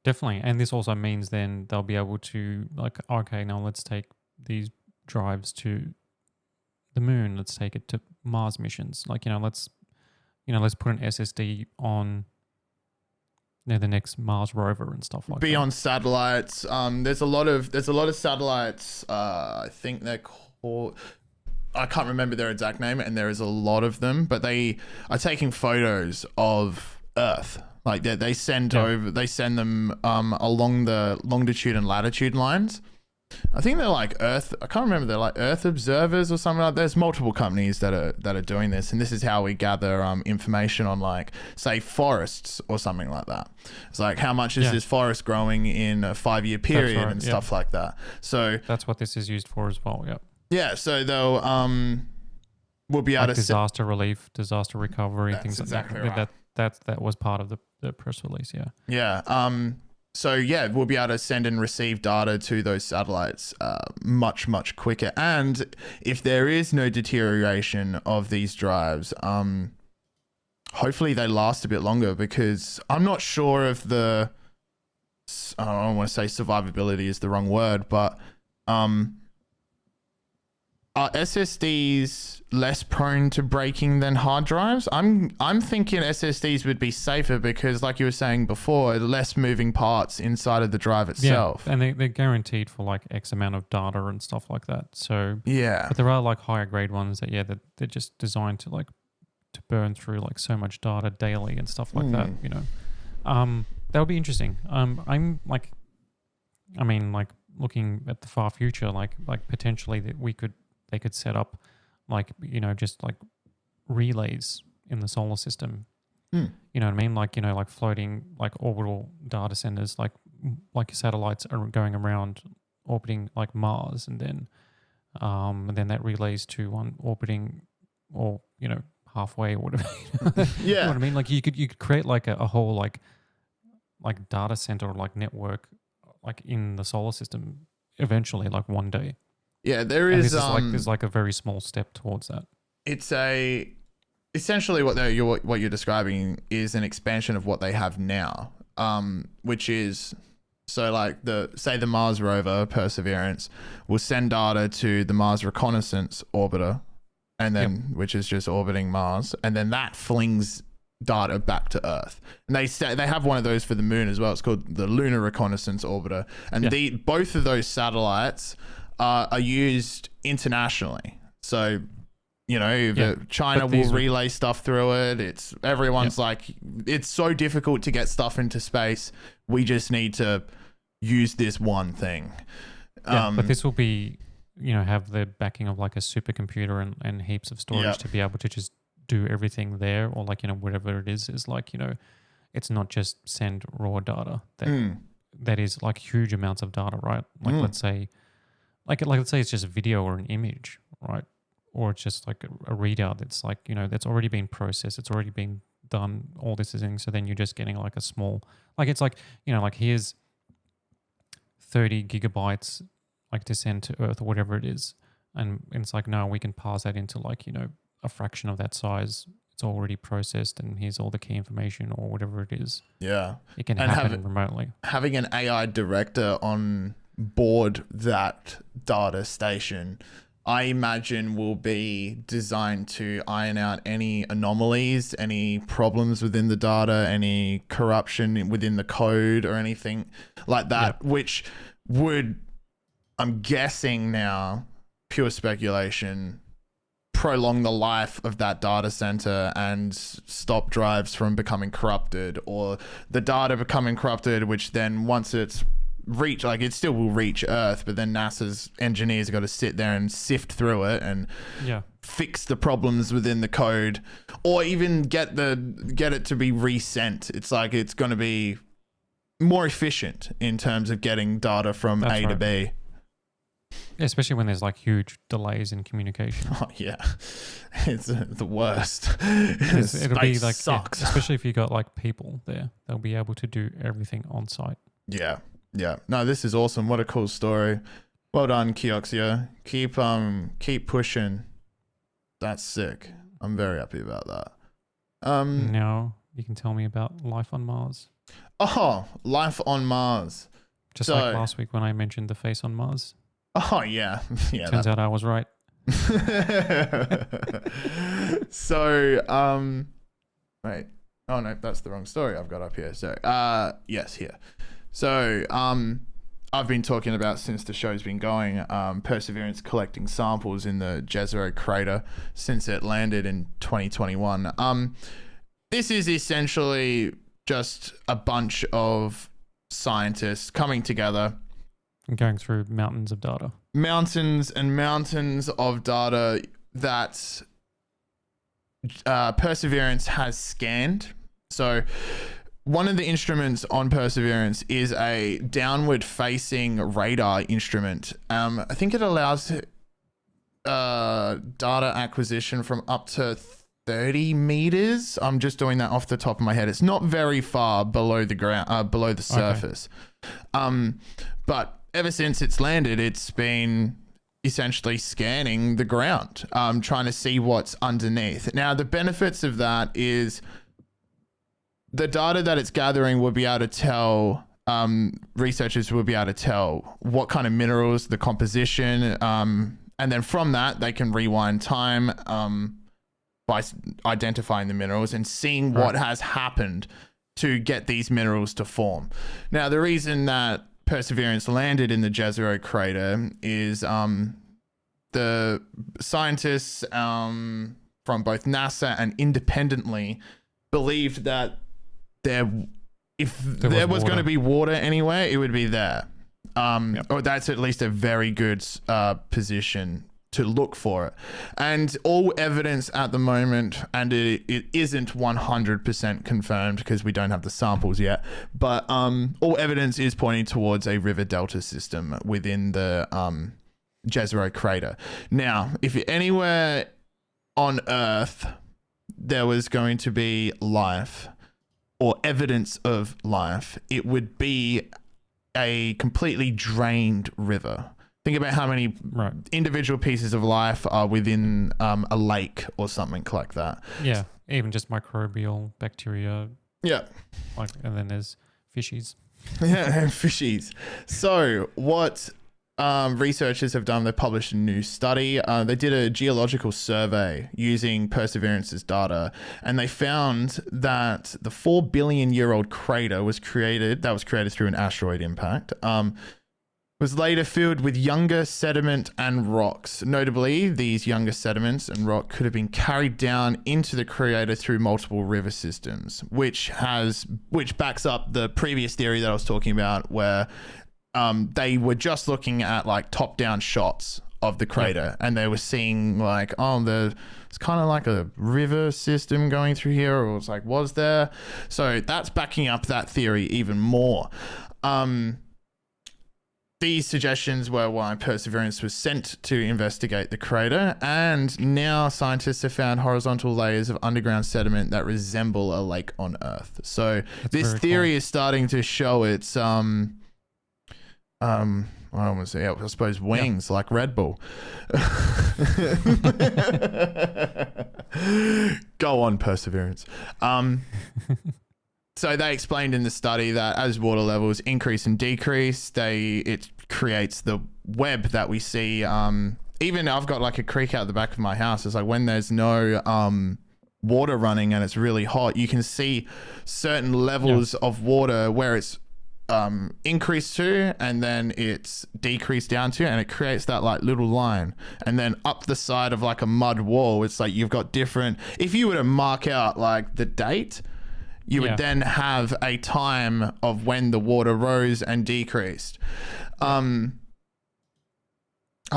Definitely. And this also means then they'll be able to like, okay, now let's take these drives to the moon. Let's take it to Mars missions. Like, let's put an SSD on the next Mars rover and stuff like Be that. on satellites. There's a lot of satellites. I think they're called. I can't remember their exact name, and there is a lot of them, but they are taking photos of Earth. Like they send them along the longitude and latitude lines. I think they're like Earth. I can't remember. They're like Earth observers or something like that. There's multiple companies that are doing this, and this is how we gather information on, like, say, forests or something like that. It's like, how much is this forest growing in a 5-year period and stuff like that. So that's what this is used for as well. Yep. Yeah. So they'll we'll be able to disaster relief, disaster recovery, things like exactly that. right. That was part of the press release. Yeah. Yeah. So yeah, we'll be able to send and receive data to those satellites much, much quicker. And if there is no deterioration of these drives, hopefully they last a bit longer, because I'm not sure if I don't want to say survivability is the wrong word, but are SSDs less prone to breaking than hard drives? I'm thinking SSDs would be safer because, like you were saying before, less moving parts inside of the drive itself. Yeah, and they're guaranteed for like X amount of data and stuff like that. So yeah, but there are like higher grade ones that they're just designed to burn through like so much data daily and stuff like that. That would be interesting. I'm like, I mean, like looking at the far future, like potentially that they could set up like, just like relays in the solar system. You know what I mean? Like, like floating like orbital data centers, like satellites are going around orbiting like Mars, and then that relays to one orbiting or, halfway or whatever. yeah. You know what I mean? Like you could create like a whole like data center or like network like in the solar system eventually, like one day. Yeah, there's like a very small step towards that. It's essentially what you're describing is an expansion of what they have now, which is, so like the Mars rover Perseverance will send data to the Mars Reconnaissance Orbiter, and then which is just orbiting Mars, and then that flings data back to Earth. And they have one of those for the moon as well. It's called the Lunar Reconnaissance Orbiter, and both of those satellites are used internationally. So, China will relay stuff through it. Everyone's like, it's so difficult to get stuff into space. We just need to use this one thing. But this will be, have the backing of like a supercomputer and heaps of storage to be able to just do everything there, or like, whatever it is like, it's not just send raw data. That is like huge amounts of data, right? Like let's say it's just a video or an image, right? Or it's just like a readout that's like, that's already been processed. It's already been done. All this is in. So then you're just getting like a small, like it's like, like here's 30 gigabytes like to send to Earth or whatever it is. And it's like, no, we can pass that into like, a fraction of that size. It's already processed, and here's all the key information or whatever it is. Yeah. It can happen remotely. Having an AI director on board that data station, I imagine, will be designed to iron out any anomalies, any problems within the data, any corruption within the code or anything like that, which would, I'm guessing now, pure speculation, prolong the life of that data center and stop drives from becoming corrupted, or the data becoming corrupted, which then once it's reach, like it still will reach Earth, but then NASA's engineers have got to sit there and sift through it and fix the problems within the code, or even get it to be resent. It's like it's going to be more efficient in terms of getting data from A to B. Especially when there's like huge delays in communication. Oh yeah, it's the worst. It'll be like sucks. Especially if you got like people there, they'll be able to do everything on site. Yeah. No, this is awesome. What a cool story. Well done, Kioxia. Keep pushing. That's sick. I'm very happy about that. Now you can tell me about life on Mars. Oh, life on Mars. Just like last week when I mentioned the face on Mars. Oh, yeah. Yeah. Turns out I was right. So, wait. Oh, no, that's the wrong story I've got up here. So, yes, here. So, I've been talking about, since the show's been going, Perseverance collecting samples in the Jezero crater since it landed in 2021. This is essentially just a bunch of scientists coming together And going through mountains of data. Mountains and mountains of data that Perseverance has scanned. So one of the instruments on Perseverance is a downward facing radar instrument. I think it allows data acquisition from up to 30 meters. I'm just doing that off the top of my head. It's not very far below the ground, below the surface. Okay. But ever since it's landed, it's been essentially scanning the ground, trying to see what's underneath. Now, the benefits of that is the data that it's gathering will be able to tell, researchers will be able to tell what kind of minerals, the composition, and then from that, they can rewind time by identifying the minerals and seeing what has happened to get these minerals to form. Now, the reason that Perseverance landed in the Jezero crater is the scientists from both NASA and independently believed that if there was going to be water anywhere, it would be there. Or that's at least a very good position to look for it. And all evidence at the moment, and it isn't 100% confirmed because we don't have the samples yet, but all evidence is pointing towards a river delta system within the Jezero crater. Now, if anywhere on Earth there was going to be life or evidence of life, it would be a completely drained river. Think about how many individual pieces of life are within a lake or something like that. Yeah, even just microbial bacteria. Yeah. And then there's fishies. Yeah, and fishies. So what researchers have done, they published a new study. They did a geological survey using Perseverance's data, and they found that the 4 billion year old crater was created through an asteroid impact. Was later filled with younger sediment and rocks. Notably, these younger sediments and rock could have been carried down into the crater through multiple river systems, which backs up the previous theory that I was talking about, where they were just looking at like top-down shots of the crater, and they were seeing like, it's kind of like a river system going through here, or it's like, was there? So that's backing up that theory even more. These suggestions were why Perseverance was sent to investigate the crater, and now scientists have found horizontal layers of underground sediment that resemble a lake on Earth. So this theory is starting to show its I suppose wings, like Red Bull. Go on, Perseverance. So they explained in the study that as water levels increase and decrease, it creates the web that we see. Even I've got like a creek out the back of my house. It's like when there's no water running and it's really hot, you can see certain levels of water where it's increased to, and then it's decreased down to, and it creates that like little line. And then up the side of like a mud wall, it's like you've got different. If you were to mark out like the date, you would then have a time of when the water rose and decreased. I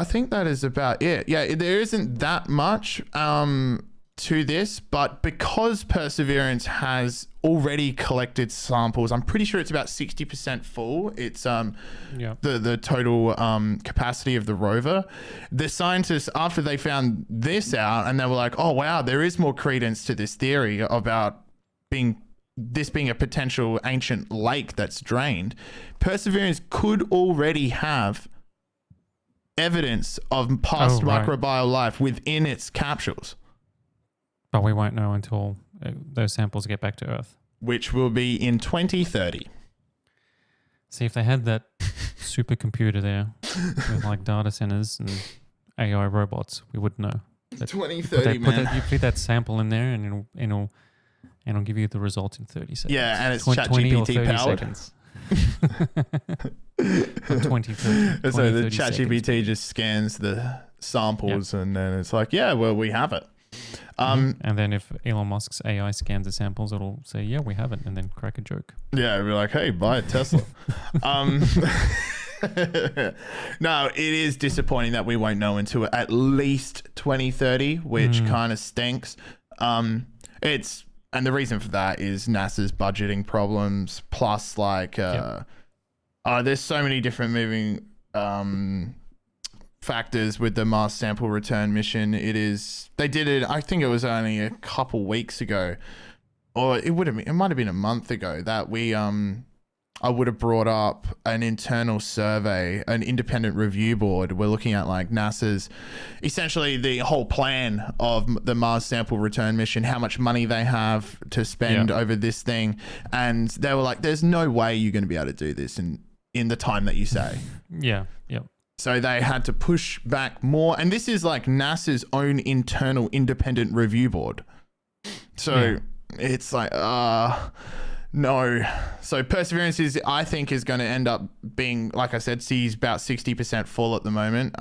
think that is about it. Yeah, there isn't that much to this, but because Perseverance has already collected samples, I'm pretty sure it's about 60% full. It's the total capacity of the rover. The scientists, after they found this out, and they were like, oh wow, there is more credence to this theory about this being a potential ancient lake that's drained. Perseverance could already have evidence of past microbial life within its capsules. But we won't know until those samples get back to Earth. Which will be in 2030. See, if they had that supercomputer there with like data centers and AI robots, we would know. 2030, man. You feed that sample in there, and it'll give you the result in 30 seconds. Yeah, and it's 20 or 30 ChatGPT powered. seconds. 20, 30, So the 30 ChatGPT seconds. just scans the samples and then it's like, yeah, well, we have it. And then if Elon Musk's AI scans the samples, it'll say, yeah, we have it, and then crack a joke. Yeah, we're like, hey, buy a Tesla. No, it is disappointing that we won't know until at least 2030, which kind of stinks. And the reason for that is NASA's budgeting problems, plus like there's so many different moving factors with the Mars sample return mission. They did it, I think it was only a couple weeks ago, or it might have been a month ago, that I would have brought up an internal survey, an independent review board. We're looking at like NASA's, essentially the whole plan of the Mars sample return mission, how much money they have to spend over this thing. And they were like, there's no way you're going to be able to do this in the time that you say. Yeah. So they had to push back more. And this is like NASA's own internal independent review board. So it's like, no. So Perseverance I think is going to end up being, like I said, he's about 60% full at the moment.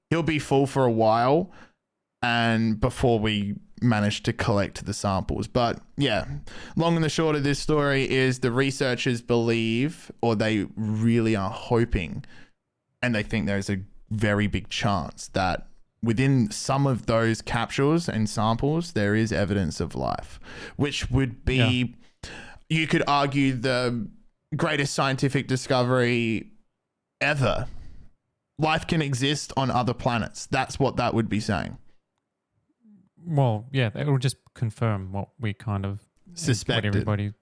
He'll be full for a while and before we manage to collect the samples. But yeah, long and the short of this story is the researchers believe, or they really are hoping, and they think there's a very big chance that within some of those capsules and samples, there is evidence of life, which would be, you could argue, the greatest scientific discovery ever. Life can exist on other planets. That's what that would be saying. Well, yeah, it will just confirm what we kind of Suspected. What everybody,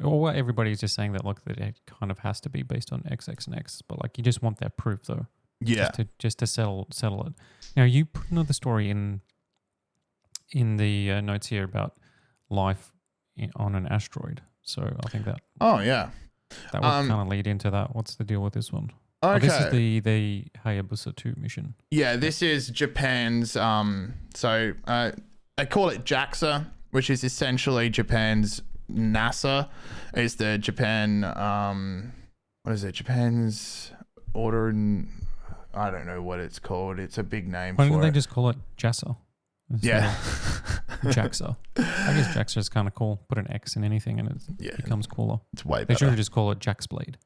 or what everybody's just saying, that look, that it kind of has to be based on X, X, and X. But like, you just want that proof, though. Yeah. Just to settle it. Now, you put another story in the notes here about life on an asteroid. So I think that. Oh yeah. That would kind of lead into that. What's the deal with this one? Okay. Oh, this is the Hayabusa 2 mission. Yeah, this is Japan's. So they call it JAXA, which is essentially Japan's NASA. It's the Japan. What is it? Japan's order. I don't know what it's called. It's a big name. Why don't they just call it JAXA? Yeah. JAXA. I guess JAXA is kind of cool. Put an X in anything and it becomes cooler. It's way They better. should just call it Jack's Blade.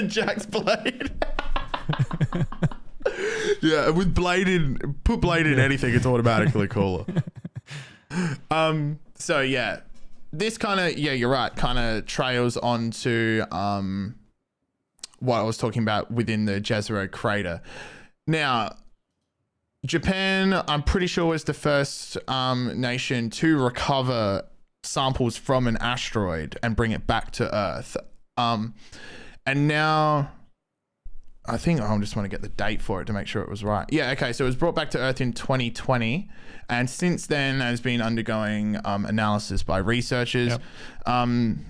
Jack's Blade. Yeah, with blade in, put blade in anything, it's automatically cooler. So yeah, this kind of, you're right, kind of trails onto what I was talking about within the Jezero crater. Now, Japan, I'm pretty sure, was the first nation to recover samples from an asteroid and bring it back to Earth. And now, I think I just want to get the date for it to make sure it was right. Yeah, okay, so it was brought back to Earth in 2020, and since then has been undergoing analysis by researchers. Yep. And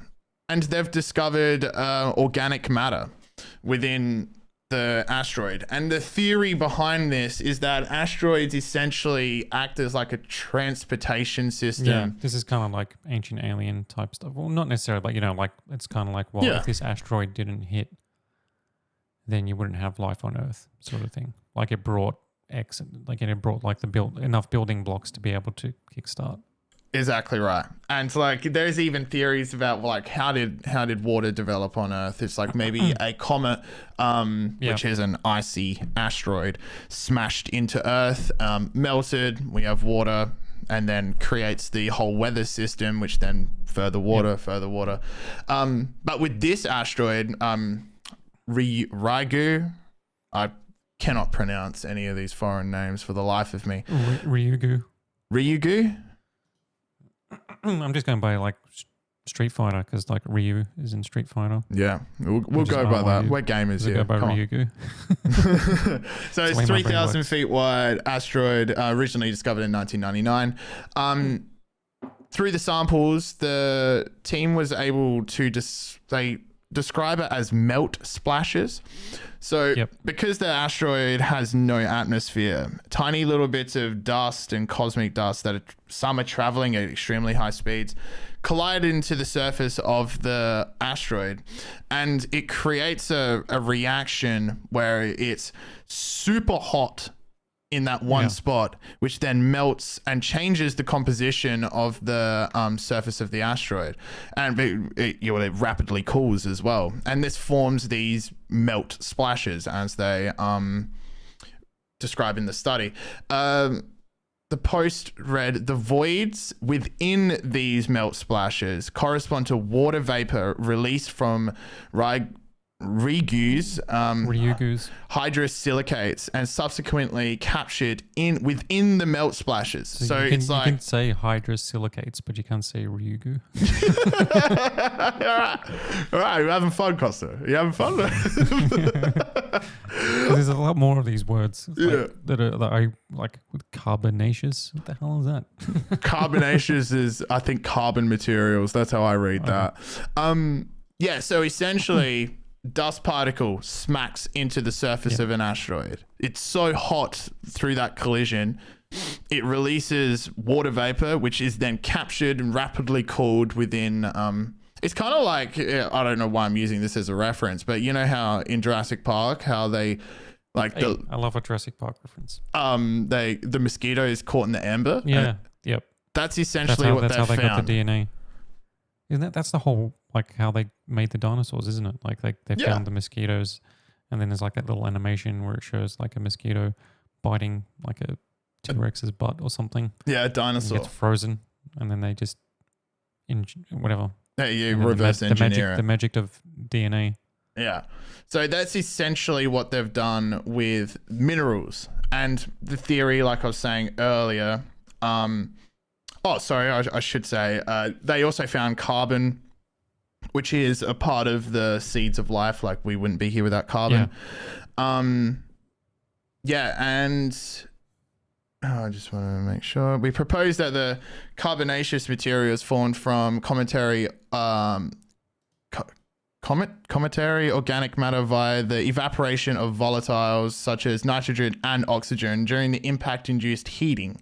they've discovered organic matter within the asteroid. And the theory behind this is that asteroids essentially act as like a transportation system. Yeah, this is kind of like ancient alien type stuff. Well, not necessarily, but like it's kind of like, well, if this asteroid didn't hit, then you wouldn't have life on Earth, sort of thing. Like it brought X, like it brought like enough building blocks to be able to kickstart. Exactly right. And like there's even theories about like how did water develop on Earth? It's like maybe a comet, which is an icy asteroid, smashed into Earth, melted, we have water, and then creates the whole weather system, which then further water. But with this asteroid, Ryugu, I cannot pronounce any of these foreign names for the life of me. Ryugu. I'm just going by like Street Fighter, because like Ryu is in Street Fighter. Yeah, we'll go by that. We're gamers here. Go by Ryugu. So it's 3,000 feet wide asteroid, originally discovered in 1999. through the samples, the team was able to they describe it as melt splashes. So because the asteroid has no atmosphere, tiny little bits of dust and cosmic dust that some are traveling at extremely high speeds collide into the surface of the asteroid, and it creates a reaction where it's super hot in that one spot, which then melts and changes the composition of the surface of the asteroid, and it rapidly cools as well, and this forms these melt splashes as they describe in the study. The post read, the voids within these melt splashes correspond to water vapor released from Ryugu's hydrosilicates and subsequently captured within the melt splashes. So you it's like, you can say hydrosilicates, but you can't say Ryugu. all right, you're having fun, Kosta. You having fun? There's a lot more of these words that I like. Carbonaceous. What the hell is that? Carbonaceous is, I think, carbon materials. That's how I read that. Yeah. So essentially, dust particle smacks into the surface of an asteroid. It's so hot through that collision, it releases water vapor, which is then captured and rapidly cooled within. It's kind of like, I don't know why I'm using this as a reference, but you know how in Jurassic Park, how they like I love a Jurassic Park reference. The mosquito is caught in the amber. Yeah. That's essentially what how they found. got the DNA. Isn't that's the whole, like, how they made the dinosaurs, isn't it? Like they found the mosquitoes, and then there's like that little animation where it shows like a mosquito biting like a T-Rex's butt or something. Yeah, a dinosaur. It gets frozen, and then they just whatever. Yeah, you reverse engineer the magic of DNA. Yeah. So that's essentially what they've done with minerals. And the theory, like I was saying earlier, I should say, they also found carbon, which is a part of the seeds of life. Like, we wouldn't be here without carbon. And I just want to make sure. We propose that the carbonaceous material is formed from cometary organic matter via the evaporation of volatiles such as nitrogen and oxygen during the impact-induced heating.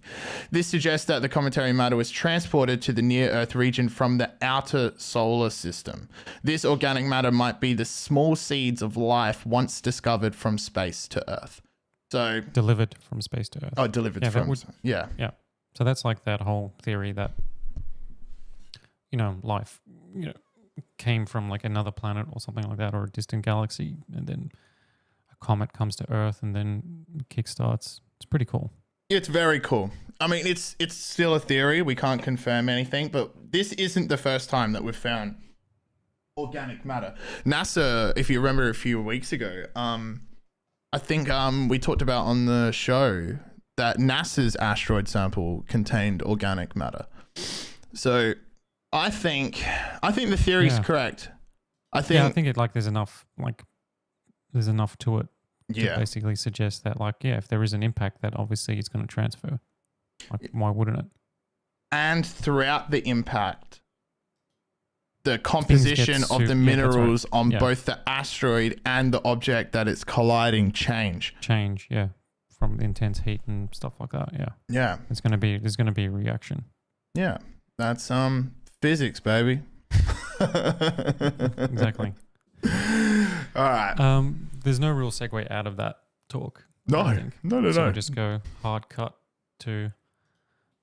This suggests that the cometary matter was transported to the near-Earth region from the outer solar system. This organic matter might be the small seeds of life once discovered from space to Earth. So delivered from space to Earth. Oh, delivered from Yeah. So that's like that whole theory that life, came from like another planet or something like that, or a distant galaxy, and then a comet comes to Earth and then kickstarts. It's pretty cool. It's very cool. I mean, it's still a theory. We can't confirm anything, but this isn't the first time that we've found organic matter. NASA, if you remember a few weeks ago, I think we talked about on the show that NASA's asteroid sample contained organic matter. So I think the theory is correct. I think it there's enough to it to basically suggest that if there is an impact, that obviously it's going to transfer. Like, why wouldn't it? And throughout the impact, the composition of the minerals on both the asteroid and the object that it's colliding change, from intense heat and stuff like that. Yeah. There's going to be a reaction. Yeah. That's physics, baby. Exactly. All right. There's no real segue out of that talk. No. So we'll just go hard cut to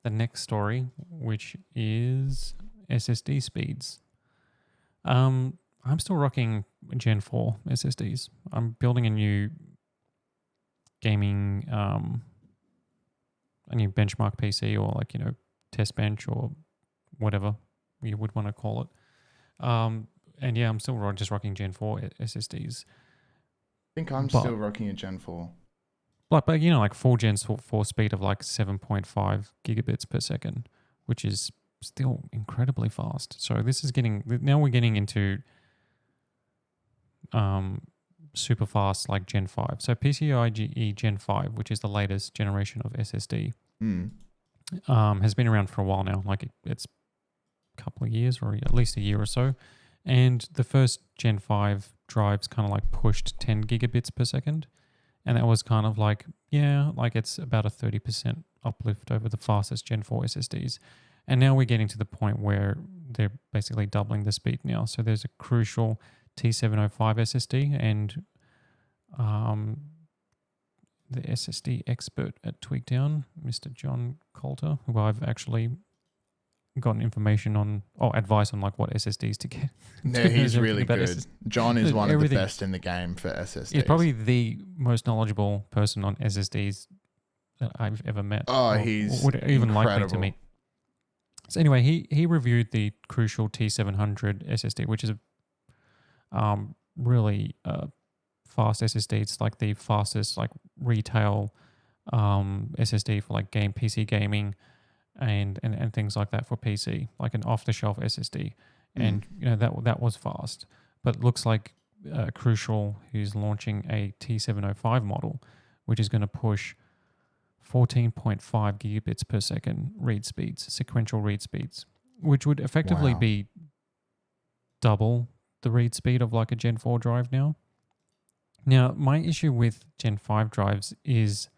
the next story, which is SSD speeds. I'm still rocking Gen 4 SSDs. I'm building a new gaming, a new benchmark PC, or test bench, or whatever you would want to call it. And I'm still just rocking Gen 4 SSDs. I think I'm still rocking a Gen 4. But full Gen 4 speed of 7.5 gigabits per second, which is still incredibly fast. So we're getting into super fast Gen 5. So PCIe Gen 5, which is the latest generation of SSD, has been around for a while now. It's couple of years or at least a year or so. And the first Gen 5 drives kind of like pushed 10 gigabits per second. And that was kind of like, yeah, like it's about a 30% uplift over the fastest Gen 4 SSDs. And now we're getting to the point where they're basically doubling the speed now. So there's a crucial T705 SSD, and the SSD expert at Tweakdown, Mr. John Coulter, who I've actually gotten information on, or advice on like what SSDs to get. Yeah, he's really good. John is one of the best in the game for SSDs. He's probably the most knowledgeable person on SSDs that I've ever met. Oh, he's would even incredible. likely to meet. So anyway, he reviewed the crucial T700 SSD, which is a really fast SSD. It's like the fastest like retail SSD for like PC gaming and things like that for PC, like an off-the-shelf SSD. And that was fast. But it looks like Crucial, who's launching a T705 model, which is going to push 14.5 gigabits per second read speeds, sequential read speeds, which would effectively be double the read speed of like a Gen 4 drive now. Now, my issue with Gen 5 drives is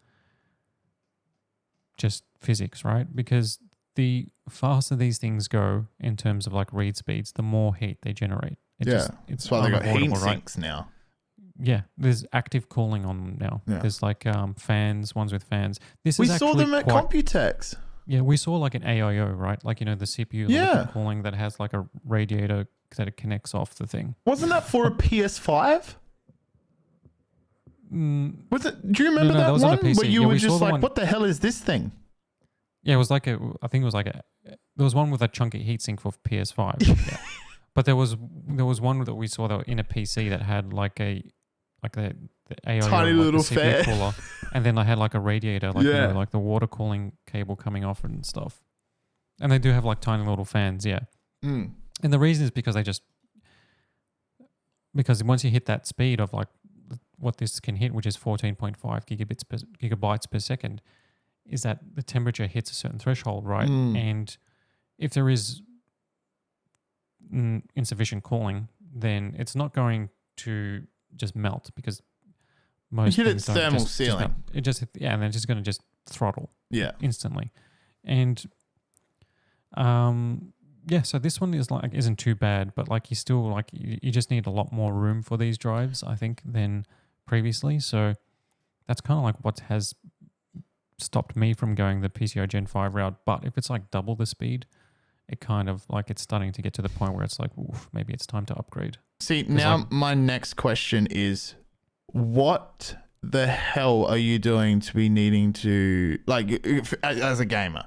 just physics, right? Because the faster these things go in terms of like read speeds, the more heat they generate. It's why they got heat sinks now. Yeah, there's active cooling on them now. Yeah. There's like fans, ones with fans. We saw them at Computex. Yeah, we saw like an AIO, right? Like, the CPU liquid cooling that has like a radiator that it connects off the thing. Wasn't that for a PS5? Was it? Do you remember that one where you were just like, "What the hell is this thing?" Yeah, it was like there was one with a chunky heatsink for PS5. Yeah. But there was one that we saw that in a PC that had like the AIO, tiny like little fan cooler, and then they had like a radiator, like like the water cooling cable coming off and stuff. And they do have like tiny little fans, yeah. And the reason is because because once you hit that speed of like what this can hit, which is 14.5 gigabytes per second, is that the temperature hits a certain threshold, right? And if there is insufficient cooling, then it's not going to just melt, because most hit its thermal ceiling. And then it's just going to just throttle instantly. And so this one isn't too bad, but like you just need a lot more room for these drives, I think, than previously. So that's kind of like what has stopped me from going the PCI Gen 5 route. But if it's like double the speed, it kind of like it's starting to get to the point where it's like, oof, maybe it's time to upgrade. See, now my next question is, what the hell are you doing to be needing to, like, as a gamer,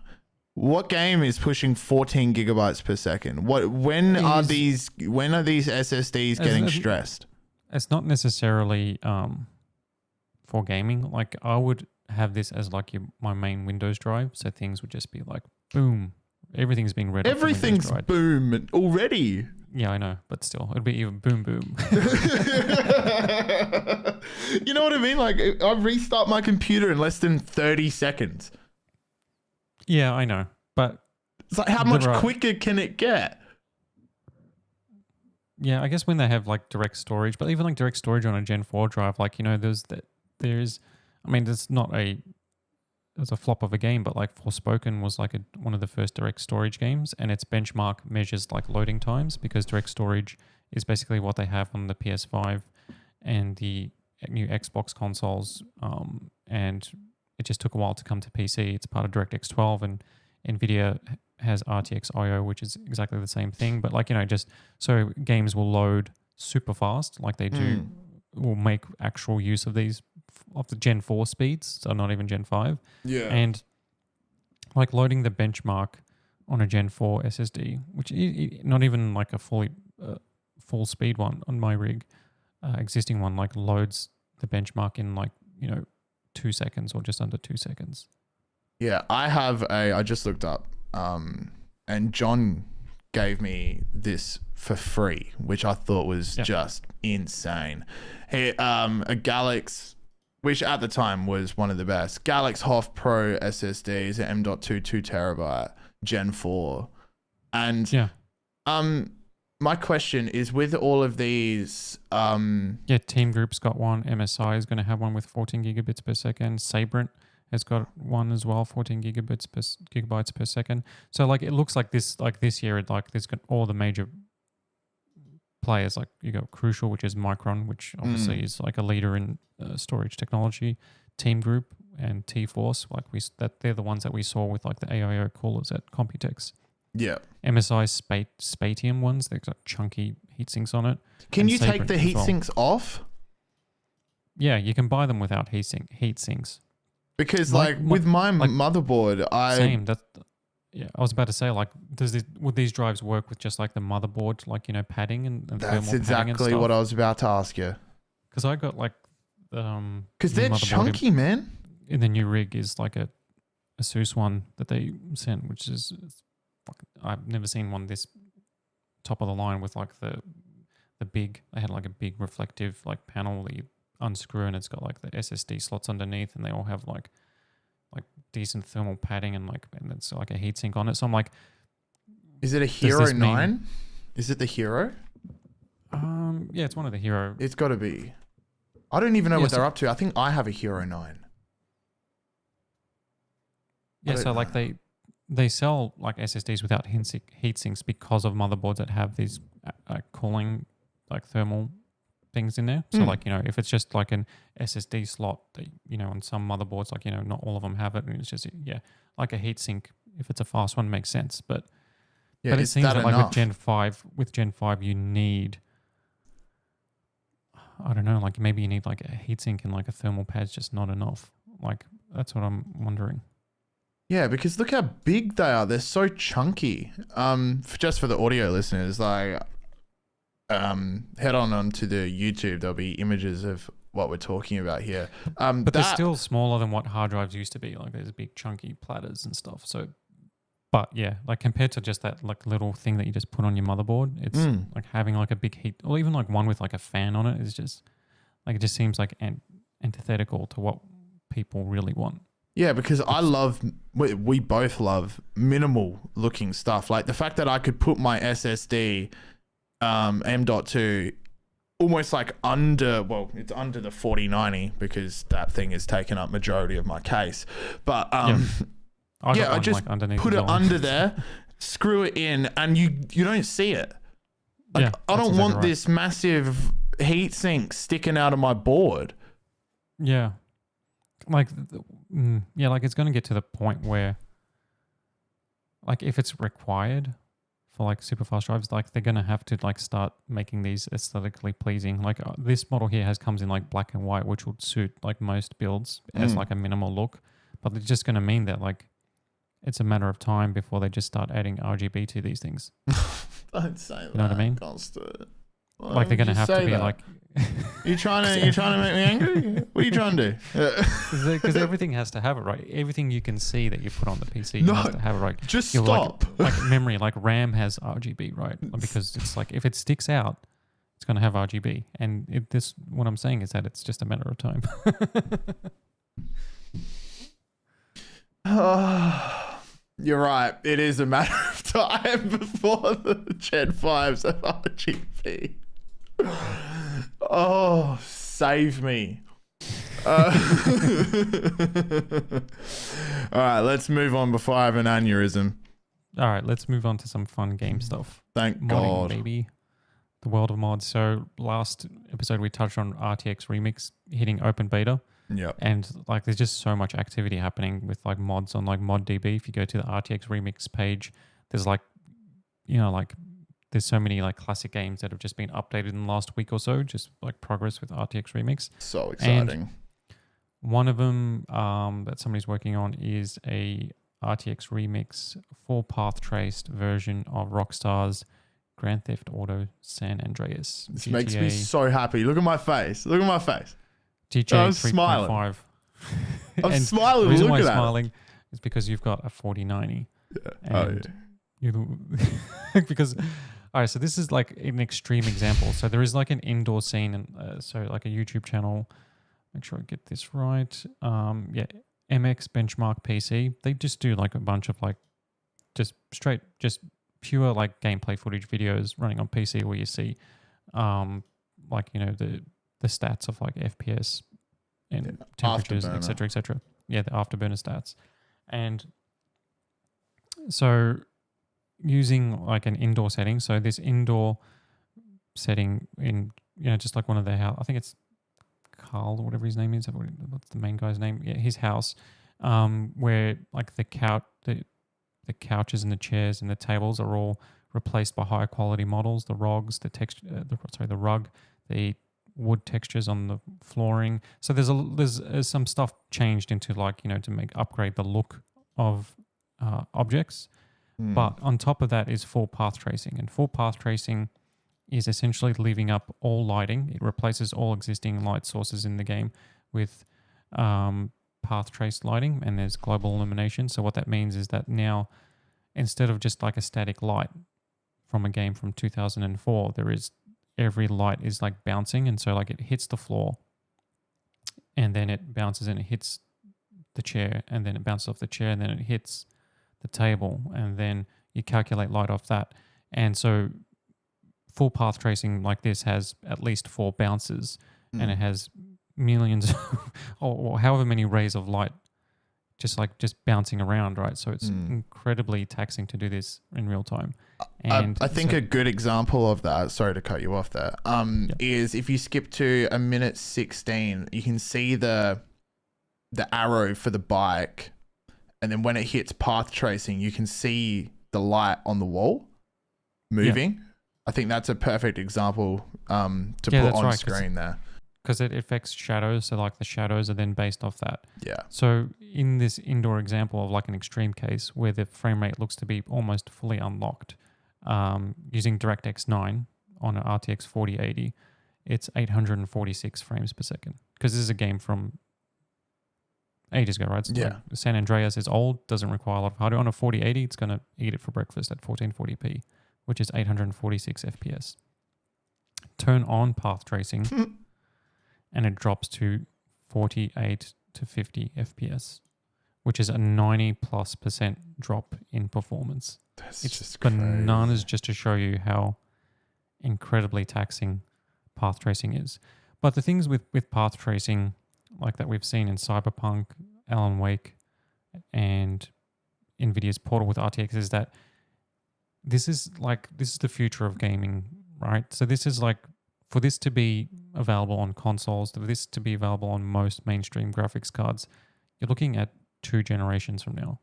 what game is pushing 14 gigabytes per second? When are these SSDs getting stressed? It's not necessarily for gaming. Like, I would have this as like my main Windows drive, so things would just be like boom. Everything's being read. Everything's boom already. Yeah, I know, but still, it'd be even boom boom. You know what I mean? Like, I restart my computer in less than 30 seconds. Yeah, I know, but it's like, how much quicker can it get? Yeah, I guess when they have like direct storage, but even like direct storage on a Gen 4 drive, like, there's a flop of a game, but like Forspoken was like one of the first direct storage games, and its benchmark measures like loading times, because direct storage is basically what they have on the PS5 and the new Xbox consoles, and it just took a while to come to PC. It's part of DirectX 12, and NVIDIA has RTX IO, which is exactly the same thing, but like, just so games will load super fast, like they do, will make actual use of these of the Gen 4 speeds, so not even Gen 5. Yeah. And like loading the benchmark on a Gen 4 SSD, which not even like a full speed one on my rig, existing one, like loads the benchmark in like, 2 seconds or just under 2 seconds. Yeah, I just looked up, and John gave me this for free, which I thought was just insane. Hey, a Galax, which at the time was one of the best, Galax Hof Pro SSDs at M.2 2 terabyte Gen 4, and My question is, with all of these, Yeah, Team Group's got one. MSI is going to have one with 14 gigabits per second. Sabrent has got one as well, 14 gigabytes per second. So like it looks like this year, there's got all the major players. Like you got Crucial, which is Micron, which obviously is like a leader in storage technology. Team Group and T-Force, they're the ones that we saw with like the AIO coolers at Computex. yeah. MSI Spatium ones, they've got chunky heat sinks on it. Can you take the heat sinks off? Yeah, you can buy them without heat sinks. Because with my motherboard, I was about to say, like, would these drives work with just like the motherboard, like, you know, padding and thermal padding and stuff? That's exactly what I was about to ask you. Because I got like because they're chunky, man. In the new rig is like a Asus one that they sent, which is I've never seen one this top of the line with like the big. They had like a big reflective like panel that you unscrew and it's got like the SSD slots underneath, and they all have like decent thermal padding and it's like a heatsink on it. So I'm like, is it a Hero 9? Is it the Hero? Yeah, it's one of the Hero. It's got to be. I don't even know what they're up to. I think I have a Hero 9. Yeah, so like they sell like SSDs without heat sinks because of motherboards that have these cooling like thermal things in there. So like, you know, if it's just like an SSD slot that, you know, on some motherboards, like, you know, not all of them have it, and it's just like a heat sink. If it's a fast one, makes sense. But it seems that like with Gen 5 you need, I don't know, like maybe you need like a heat sink and like a thermal pad's just not enough. Like that's what I'm wondering. Yeah, because look how big they are. They're so chunky. Just for the audio listeners, like, head on to the YouTube. There'll be images of what we're talking about here. But they're still smaller than what hard drives used to be. Like there's big chunky platters and stuff. So, but yeah, like compared to just that like little thing that you just put on your motherboard, it's like having like a big heat, or even like one with like a fan on it is just like, it just seems like antithetical to what people really want. Yeah, because we both love minimal looking stuff. Like the fact that I could put my SSD M.2 almost like it's under the 4090 because that thing is taking up majority of my case. But I just like put it under there, screw it in, and you don't see it. Like, I don't want this massive heat sink sticking out of my board. Yeah. Like, like it's going to get to the point where, like, if it's required for like super fast drives, like they're going to have to like start making these aesthetically pleasing. Like this model here comes in like black and white, which would suit like most builds as like a minimal look. But it's just going to mean that like it's a matter of time before they just start adding RGB to these things. Don't say that. You know what I mean? Costa. Like they're going to have to be that? Like. You trying to make me angry? What are you trying to do? Because everything has to have it right. Everything you can see that you put on the PC has to have it right. Just stop. Like memory, like RAM has RGB, right? Because it's like if it sticks out, it's going to have RGB. And what I'm saying is that it's just a matter of time. You're right. It is a matter of time before the Gen 5s have RGB. Oh, save me. All right, let's move on before I have an aneurysm. All right, let's move on to some fun game stuff. Thank Modding, God. Baby. The world of mods. So last episode we touched on RTX Remix hitting open beta. Yep. And like there's just so much activity happening with like mods on like ModDB. If you go to the RTX Remix page, there's like, you know, like there's so many like classic games that have just been updated in the last week or so, just like progress with RTX Remix. So exciting. And one of them that somebody's working on is a RTX Remix full path traced version of Rockstar's Grand Theft Auto San Andreas. This GTA, makes me so happy. Look at my face. Look at my face. GTA I'm 3.5. smiling. I'm And smiling. The reason why Look I'm at smiling is because you've got a 4090. Yeah. And because, all right, so this is like an extreme example. So there is like an indoor scene, and so like a YouTube channel. Make sure I get this right. MX Benchmark PC. They just do like a bunch of like just pure like gameplay footage videos running on PC where you see like, you know, the stats of like FPS and temperatures, Afterburner. etc., etc. Yeah, the afterburner stats. And so using like an indoor setting, so this indoor setting in, you know, just like one of their house, I think it's Carl or whatever his name is. What's the main guy's name? Yeah, his house, where like the couches and the chairs and the tables are all replaced by higher quality models. The rugs, the rug, the wood textures on the flooring. So there's some stuff changed into like, you know, to upgrade the look of objects. But on top of that is full path tracing, and full path tracing is essentially leaving up all lighting. It replaces all existing light sources in the game with path traced lighting, and there's global illumination. So what that means is that now, instead of just like a static light from a game from 2004, there is every light is like bouncing, and so like it hits the floor, and then it bounces and it hits the chair, and then it bounces off the chair, and then it hits the table, and then you calculate light off that. And so full path tracing like this has at least 4 bounces, and it has millions or however many rays of light just bouncing around, right? So it's incredibly taxing to do this in real time. And I think a good example of that, sorry to cut you off there, is if you skip to a minute 16, you can see the arrow for the bike, and then when it hits path tracing, you can see the light on the wall moving. Yeah. I think that's a perfect example to put on screen there. Because it affects shadows, so like the shadows are then based off that. Yeah. So in this indoor example of like an extreme case where the frame rate looks to be almost fully unlocked, using DirectX 9 on an RTX 4080, it's 846 frames per second. Because this is a game from ages ago, right? It's like San Andreas is old, doesn't require a lot of hardware. On a 4080, it's going to eat it for breakfast at 1440p, which is 846 FPS. Turn on path tracing, and it drops to 48 to 50 FPS, which is a 90+% drop in performance. That's it's just bananas, crazy. just to show you how incredibly taxing path tracing is. But the things with path tracing, like that we've seen in Cyberpunk, Alan Wake, and NVIDIA's Portal with RTX, is that this is the future of gaming, right? So this is like, for this to be available on consoles, for this to be available on most mainstream graphics cards, you're looking at 2 generations from now.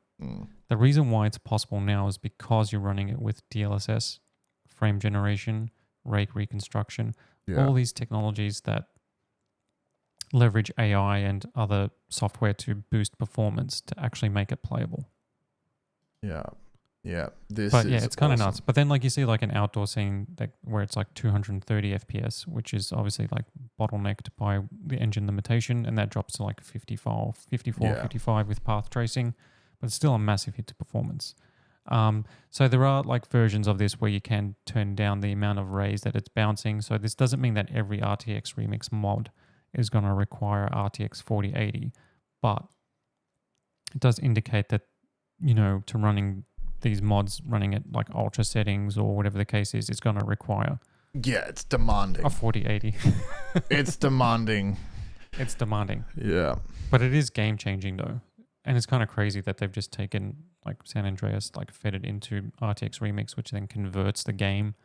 The reason why it's possible now is because you're running it with DLSS, frame generation, ray reconstruction, all these technologies that leverage AI and other software to boost performance to actually make it playable. Yeah. It's kind of nuts. But then like you see like an outdoor scene where it's like 230 FPS, which is obviously like bottlenecked by the engine limitation, and that drops to like 54, 55 with path tracing, but it's still a massive hit to performance. So there are like versions of this where you can turn down the amount of rays that it's bouncing. So this doesn't mean that every RTX Remix mod is going to require RTX 4080, but it does indicate that, you know, to running these mods running at like ultra settings or whatever the case is, it's going to require it's demanding. A 4080. It's demanding. It's demanding. Yeah. But it is game changing though. And it's kind of crazy that they've just taken like San Andreas, like fed it into RTX Remix, which then converts the game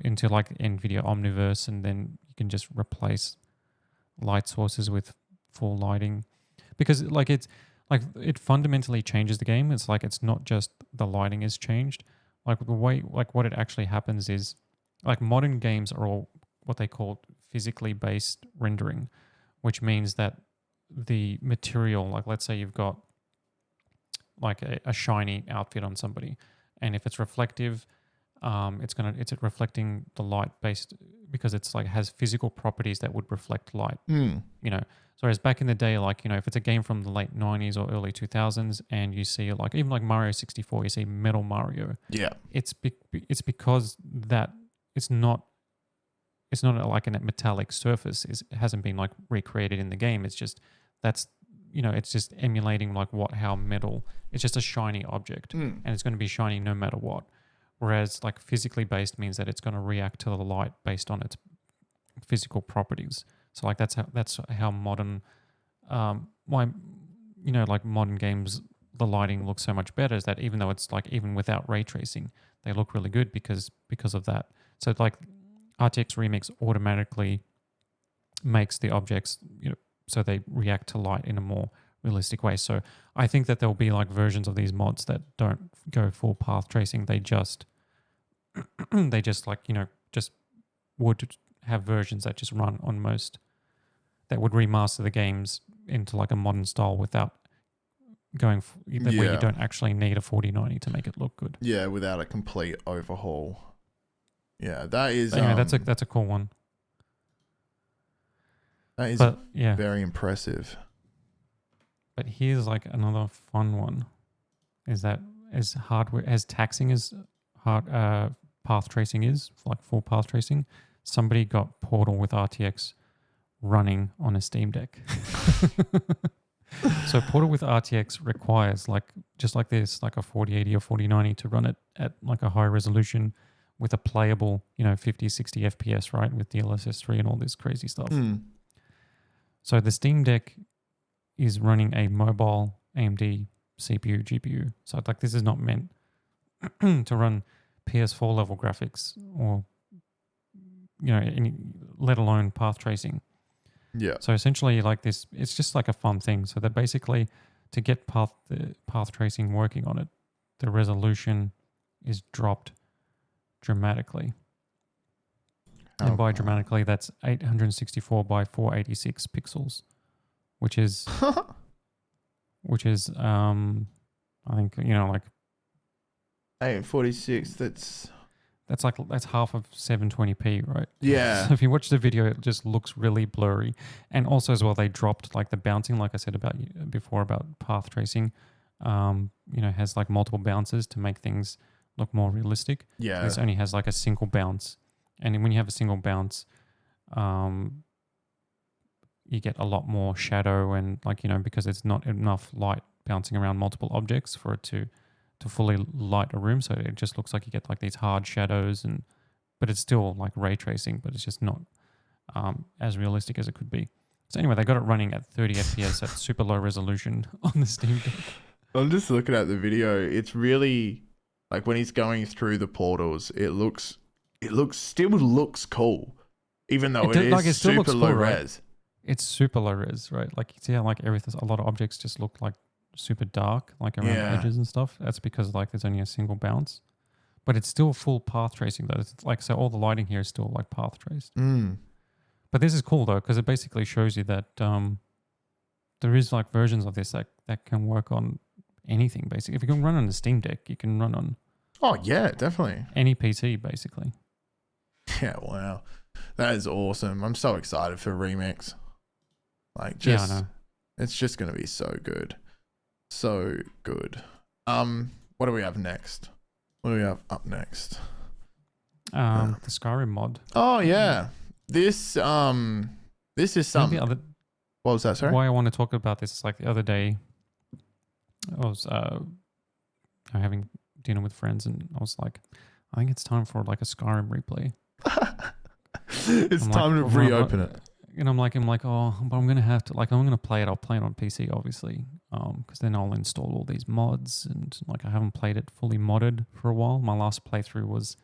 into like NVIDIA Omniverse, and then you can just replace light sources with full lighting. Because like it's like it fundamentally changes the game. It's like it's not just the lighting is changed. Like the way, like what it actually happens is, like modern games are all what they call physically based rendering, which means that the material, like let's say you've got like a shiny outfit on somebody, and if it's reflective, it's reflecting the light based, because it's like has physical properties that would reflect light. You know, so whereas back in the day, like, you know, if it's a game from the late 90s or early 2000s, and you see like even like Mario 64, you see Metal Mario. Yeah, it's because that it's not like a metallic surface. It hasn't been like recreated in the game. It's just it's just emulating like how metal. It's just a shiny object, and it's going to be shiny no matter what. Whereas like physically based means that it's going to react to the light based on its physical properties. So like that's how modern, why, like modern games, the lighting looks so much better, is that even though it's like even without ray tracing, they look really good because of that. So like RTX Remix automatically makes the objects, so they react to light in a more realistic way. So I think that there'll be like versions of these mods that don't go full path tracing. They just like, just would have versions that just run on most, that would remaster the games into like a modern style without going where you don't actually need a 4090 to make it look good. Yeah, without a complete overhaul. Yeah, that is. Anyway, that's a cool one. That is very impressive. But here's like another fun one, is that as hardware as taxing as path tracing is, like full path tracing, somebody got Portal with RTX running on a Steam Deck. So Portal with RTX requires just like this, like a 4080 or 4090 to run it at like a high resolution with a playable, 50, 60 FPS, right? With DLSS 3 and all this crazy stuff. So the Steam Deck is running a mobile AMD CPU, GPU. So like this is not meant to run PS4 level graphics or, let alone path tracing. Yeah. So essentially like this, it's just like a fun thing. So that basically to get the path tracing working on it, the resolution is dropped dramatically. And by dramatically, that's 864 by 486 pixels, which is, I think, like 846. That's half of 720p, right? Yeah. So if you watch the video, it just looks really blurry. And also as well, they dropped like the bouncing, like I said before about path tracing, has like multiple bounces to make things look more realistic. Yeah. This only has like a single bounce. And when you have a single bounce, you get a lot more shadow and because it's not enough light bouncing around multiple objects for it to fully light a room. So it just looks like you get like these hard shadows but it's still like ray tracing, but it's just not as realistic as it could be. So anyway, they got it running at 30 FPS at super low resolution on the Steam Deck. I'm just looking at the video. It's really like when he's going through the portals, it still looks cool, even though it still super low res. Right? It's super low res, right? Like you see how like everything, a lot of objects just look like super dark, like around the edges and stuff. That's because like there's only a single bounce, but it's still full path tracing though. It's like, so all the lighting here is still like path traced. But this is cool though, because it basically shows you that there is like versions of this that can work on anything basically. If you can run on a Steam Deck, you can run on definitely any PC basically. Yeah, wow. That is awesome. I'm so excited for Remix. I know. It's just going to be so good. So good. What do we have next? What do we have up next? The Skyrim mod. Oh yeah. This is something. What was that, sorry? Why I want to talk about this is like the other day I was having dinner with friends and I was like, I think it's time for like a Skyrim replay. It's time to reopen it. And I'm like, oh, but I'm going to have to, like, I'm going to play it. I'll play it on PC, obviously, because then I'll install all these mods. And, like, I haven't played it fully modded for a while. My last playthrough was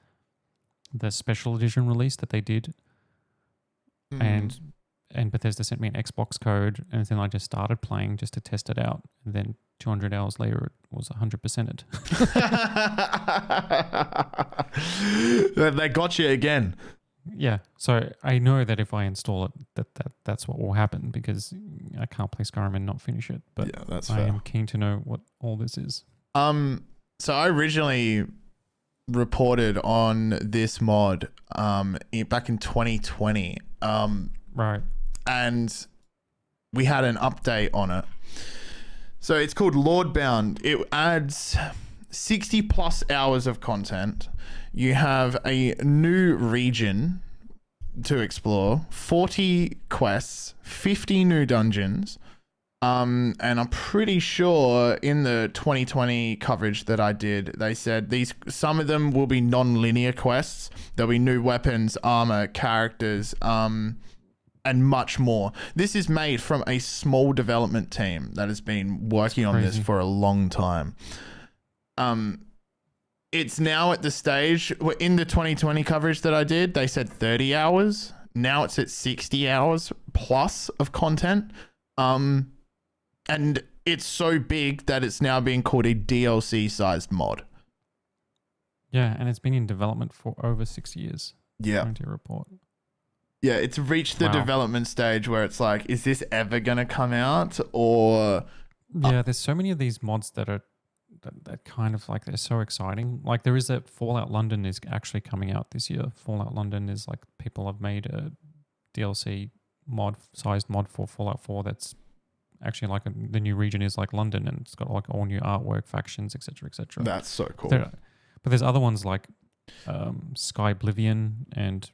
the special edition release that they did. And Bethesda sent me an Xbox code. And then I just started playing just to test it out. And then 200 hours later, it was 100%ed. They got you again. Yeah, so I know that if I install it, that's what will happen because I can't play Skyrim and not finish it. But yeah, that's fair. I am keen to know what all this is. So I originally reported on this mod back in 2020. Right. And we had an update on it. So it's called Lordbound. It adds 60 plus hours of content. You have a new region to explore, 40 quests, 50 new dungeons, And I'm pretty sure in the 2020 coverage that I did, they said some of them will be non-linear quests. There'll be new weapons, armor, characters, and much more. This is made from a small development team that has been working on this for a long time. It's now at the stage where in the 2020 coverage that I did, they said 30 hours. Now it's at 60 hours plus of content. And it's so big that it's now being called a DLC-sized mod. Yeah, and it's been in development for over 6 years. Yeah. According to your report. Yeah, it's reached the development stage where it's like, is this ever going to come out? Or... Yeah, there's so many of these mods that are that kind of like, they're so exciting. Like there is that Fallout London is actually coming out this year. Fallout London is like, people have made a DLC sized mod for Fallout 4 that's actually like the new region is like London, and it's got like all new artwork, factions, etc., etc. That's so cool. But there's other ones like Sky Oblivion and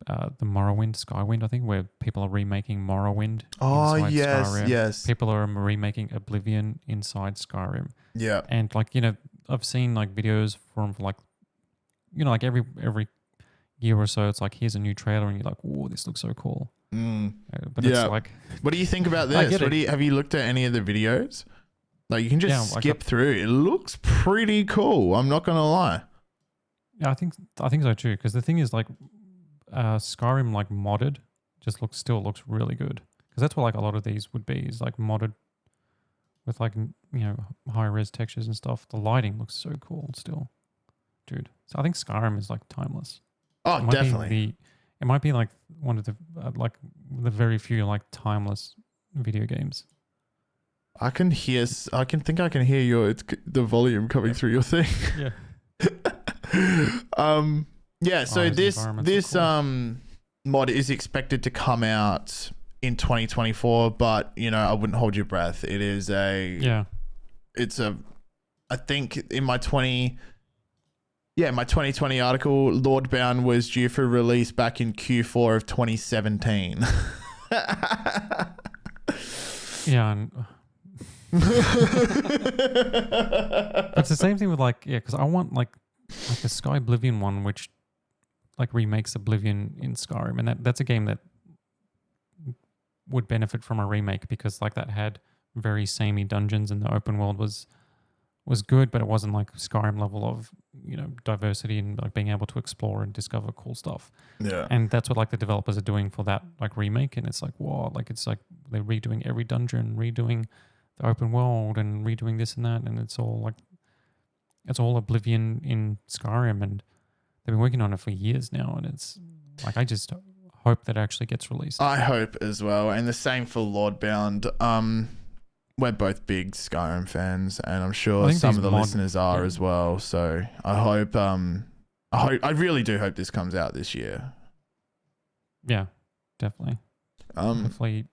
the Morrowind, Skywind, I think, where people are remaking Morrowind. Oh, yes, Skyrim. yes. People are remaking Oblivion inside Skyrim. Yeah. And like, you know, I've seen like videos from like, you know, like every year or so, it's like, here's a new trailer, and you're like, "Whoa, this looks so cool." But it's like, what do you think about this? Have you looked at any of the videos? Like, you can just skip through. It looks pretty cool. I'm not gonna lie. Yeah, I think so too. Because the thing is, like, Skyrim like modded still looks really good. Because that's what like a lot of these would be, is like modded with like, you know, high res textures and stuff. The lighting looks so cool still, dude. So I think Skyrim is like timeless. Oh, definitely. It might be like one of the like the very few like timeless video games. I can hear the volume coming through your thing. Yeah. Yeah, so this mod is expected to come out in 2024, but you know, I wouldn't hold your breath. It is I think in my 2020 article, Lordbound was due for release back in Q4 of 2017. Yeah, and it's the same thing with like, yeah, because I want like the Sky Oblivion one, which like remakes Oblivion in Skyrim, and that's a game that would benefit from a remake, because like that had very samey dungeons and the open world was good, but it wasn't like Skyrim level of, you know, diversity and like being able to explore and discover cool stuff. Yeah. And that's what like the developers are doing for that like remake, and it's like, wow, like it's like they're redoing every dungeon, redoing the open world, and redoing this and that, and it's all Oblivion in Skyrim, and they've been working on it for years now, and it's like, I just hope that actually gets released. I hope as well, and the same for Lordbound. We're both big Skyrim fans, and I'm sure some of the listeners are as well. So I hope, I really do hope this comes out this year. Yeah, definitely. Hopefully.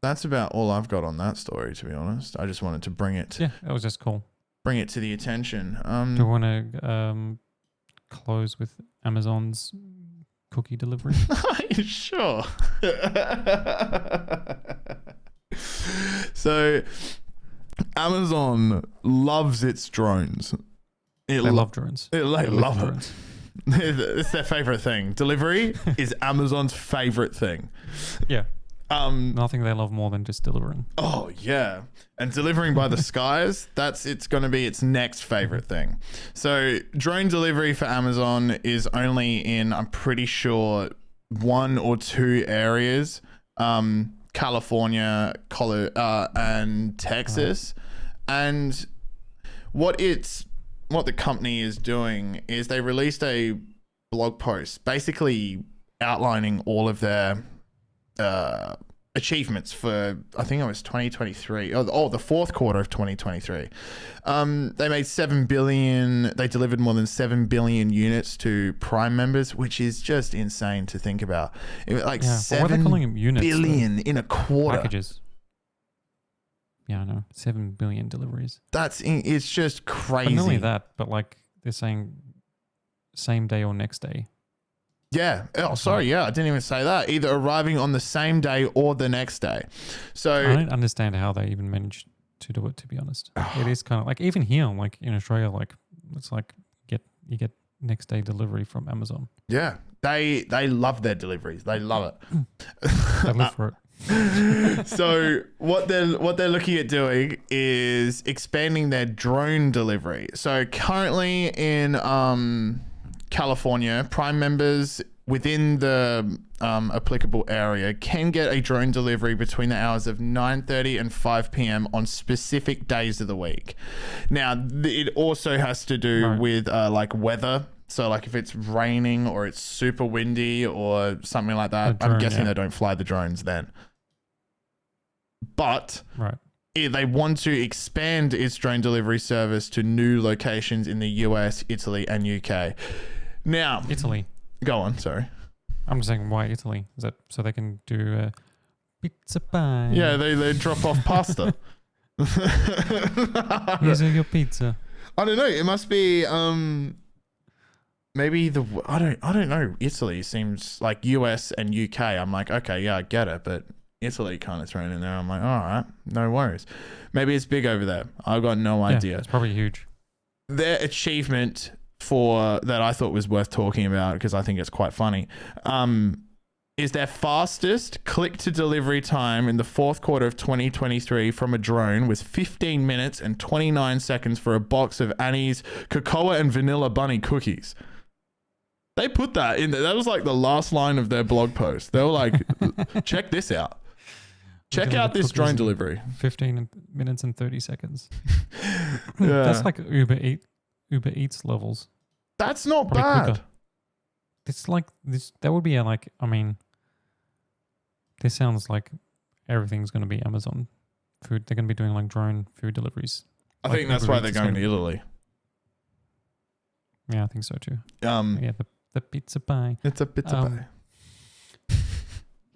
That's about all I've got on that story, to be honest. I just wanted to bring it. Yeah, it was just cool. Bring it to the attention. Do you want to close with Amazon's cookie delivery? Sure. So, Amazon loves its drones. They love drones. They love drones. It's their favorite thing. Delivery is Amazon's favorite thing. Yeah. Nothing they love more than just delivering. Oh yeah, and delivering by the skies, it's going to be its next favorite thing. So drone delivery for Amazon is only in, I'm pretty sure, 1 or 2 areas, California, and Texas. And what the company is doing is they released a blog post basically outlining all of their achievements for, I think it was 2023, the fourth quarter of 2023. They made 7 billion, they delivered more than 7 billion units to Prime members, which is just insane to think about. Like 7 billion in a quarter. Packages. Yeah, I know. 7 billion deliveries. It's just crazy. But not only that, but like they're saying same day or next day. Yeah. Oh, sorry. Yeah, I didn't even say that. Either arriving on the same day or the next day. So I don't understand how they even managed to do it, to be honest. It is kind of like, even here, like in Australia, like it's like you get next day delivery from Amazon. yeah, they love their deliveries. They love it. They live for it. So what they're looking at doing is expanding their drone delivery. So currently in California, Prime members within the applicable area can get a drone delivery between the hours of 9:30 and 5 p.m. on specific days of the week. Now, it also has to do with like weather. So like if it's raining or it's super windy or something like that, Drone, I'm guessing they don't fly the drones then. But they want to expand its drone delivery service to new locations in the US, Italy, and UK. Now, Italy. Go on, sorry. I'm just saying, why Italy? Is that so they can do pizza pie? Yeah, they drop off pasta. Here's your pizza. I don't know. It must be maybe I don't know. Italy seems like US and UK. I'm like, okay, yeah, I get it, but Italy kind of thrown in there. I'm like, all right, no worries. Maybe it's big over there. I've got no idea. It's probably huge. Their achievement for that I thought was worth talking about, because I think it's quite funny, is their fastest click to delivery time in the fourth quarter of 2023 from a drone was 15 minutes and 29 seconds for a box of Annie's cocoa and vanilla bunny cookies. They put that in there. That was like the last line of their blog post. They were like, check this out. Check out this drone delivery. 15 minutes and 30 seconds. Yeah. That's like Uber Eats levels. That's not Probably bad. quicker. It's like this. That would be I mean, this sounds like everything's going to be Amazon food. They're going to be doing like drone food deliveries. I think that's why they're going to Italy. Yeah, I think so too. Yeah, the pizza pie. It's a pizza pie.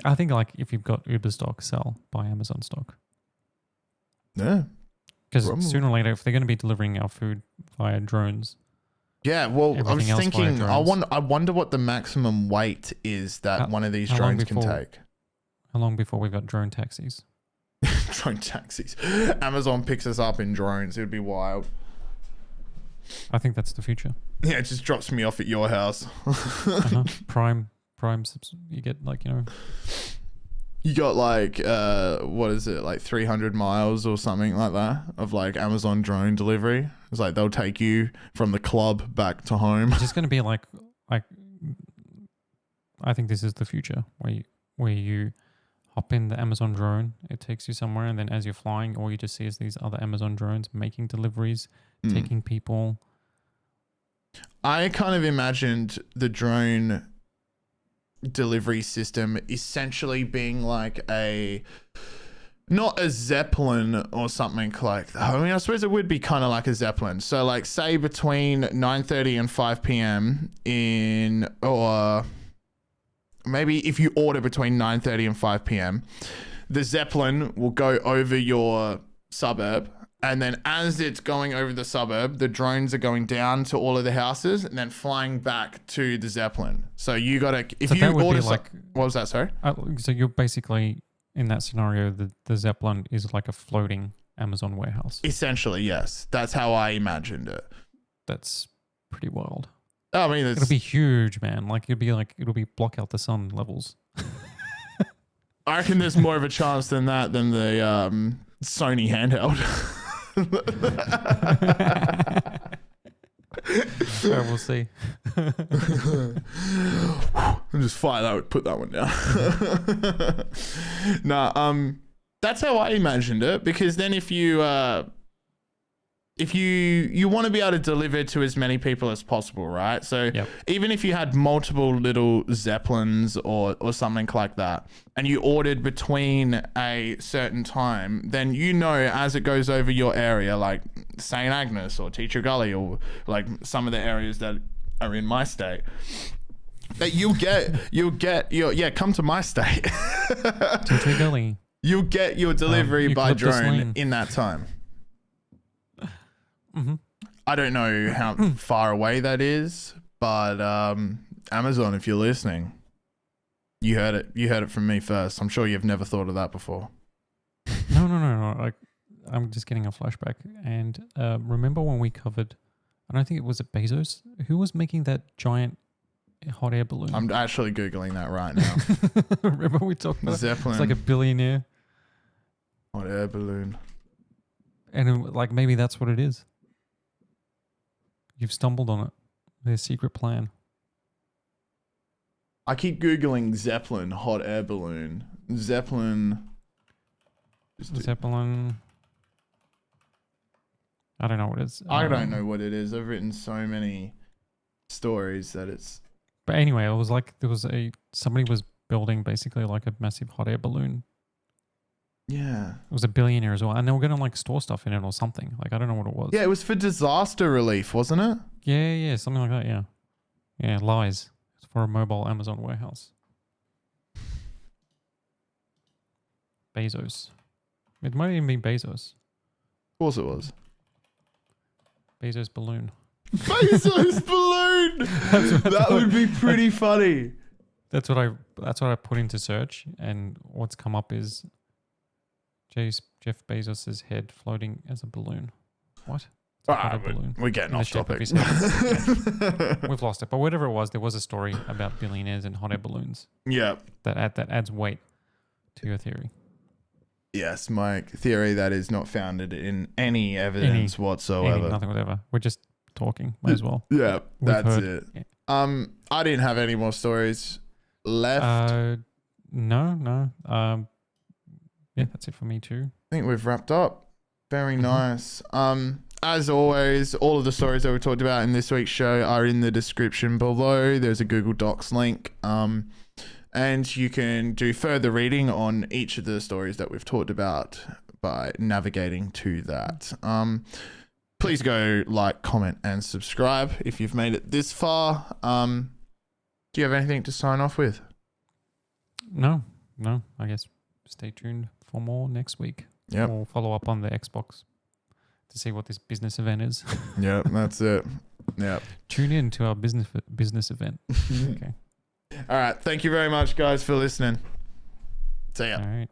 I think like if you've got Uber stock, buy Amazon stock. Yeah. Because sooner or later, if they're going to be delivering our food via drones. Yeah, well, I was thinking, I wonder what the maximum weight is that one of these drones can take. How long before we've got drone taxis? Drone taxis. Amazon picks us up in drones. It would be wild. I think that's the future. Yeah, it just drops me off at your house. Prime, you get like, You got like, what is it, like 300 miles or something like that of like Amazon drone delivery. It's like they'll take you from the club back to home. It's just going to be like, I think this is the future where you hop in the Amazon drone, it takes you somewhere, and then as you're flying, all you just see is these other Amazon drones making deliveries, taking people. I kind of imagined the drone delivery system essentially being like not a Zeppelin or something like that. I mean, I suppose it would be kind of like a Zeppelin. So like say between 9:30 and 5 p.m. or maybe if you order between 9:30 and 5 p.m., the Zeppelin will go over your suburb. And then as it's going over the suburb, the drones are going down to all of the houses and then flying back to the Zeppelin. So you got to, if you order, what was that, sorry? So you're basically, in that scenario, the Zeppelin is like a floating Amazon warehouse. Essentially, yes. That's how I imagined it. That's pretty wild. I mean, it'll be huge, man. Like it'll be block out the sun levels. I reckon there's more of a chance than that than the Sony handheld. So we'll see. I'll just put that one down. That's how I imagined it, because then if you want to be able to deliver to as many people as possible, right? So even if you had multiple little Zeppelins or something like that, and you ordered between a certain time, then as it goes over your area, like St. Agnes or Teacher Gully or like some of the areas that are in my state, that you'll get your come to my state. Teacher Gully. You'll get your delivery by drone in that time. Mm-hmm. I don't know how far away that is, but Amazon, if you're listening, you heard it. You heard it from me first. I'm sure you've never thought of that before. No. Like, I'm just getting a flashback. And remember when we covered, I don't think it was at Bezos, who was making that giant hot air balloon? I'm actually Googling that right now. Remember we talked about Zeppelin. It's like a billionaire. Hot air balloon. And like maybe that's what it is. You've stumbled on it. Their secret plan. I keep Googling Zeppelin hot air balloon. Zeppelin. Zeppelin. I don't know what it is. I don't know what it is. I've written so many stories that it's... But anyway, it was like somebody was building basically like a massive hot air balloon. Yeah. It was a billionaire as well. And they were going to like store stuff in it or something. Like, I don't know what it was. Yeah, it was for disaster relief, wasn't it? Yeah, something like that, yeah. Yeah, lies. It's for a mobile Amazon warehouse. Bezos. It might even be Bezos. Of course it was. Bezos balloon. Bezos balloon! That would be pretty funny. That's what I put into search, and what's come up is Jeff Bezos' head floating as a balloon. What? We're getting off topic. Yeah. We've lost it. But whatever it was, there was a story about billionaires and hot air balloons. Yeah. That adds weight to your theory. Yes, my theory that is not founded in any evidence whatsoever. Nothing whatever. We're just talking. Might as well. Yeah, that's it. Yeah. I didn't have any more stories left. No. Yeah, that's it for me too. I think we've wrapped up. Very nice. As always, all of the stories that we talked about in this week's show are in the description below. There's a Google Docs link. And you can do further reading on each of the stories that we've talked about by navigating to that. Please go like, comment, and subscribe if you've made it this far. Do you have anything to sign off with? No. I guess stay tuned for more next week. Yep. We'll follow up on the Xbox to see what this business event is. Yep, that's it. Yep. Tune in to our business event. Okay. All right. Thank you very much, guys, for listening. See ya. All right.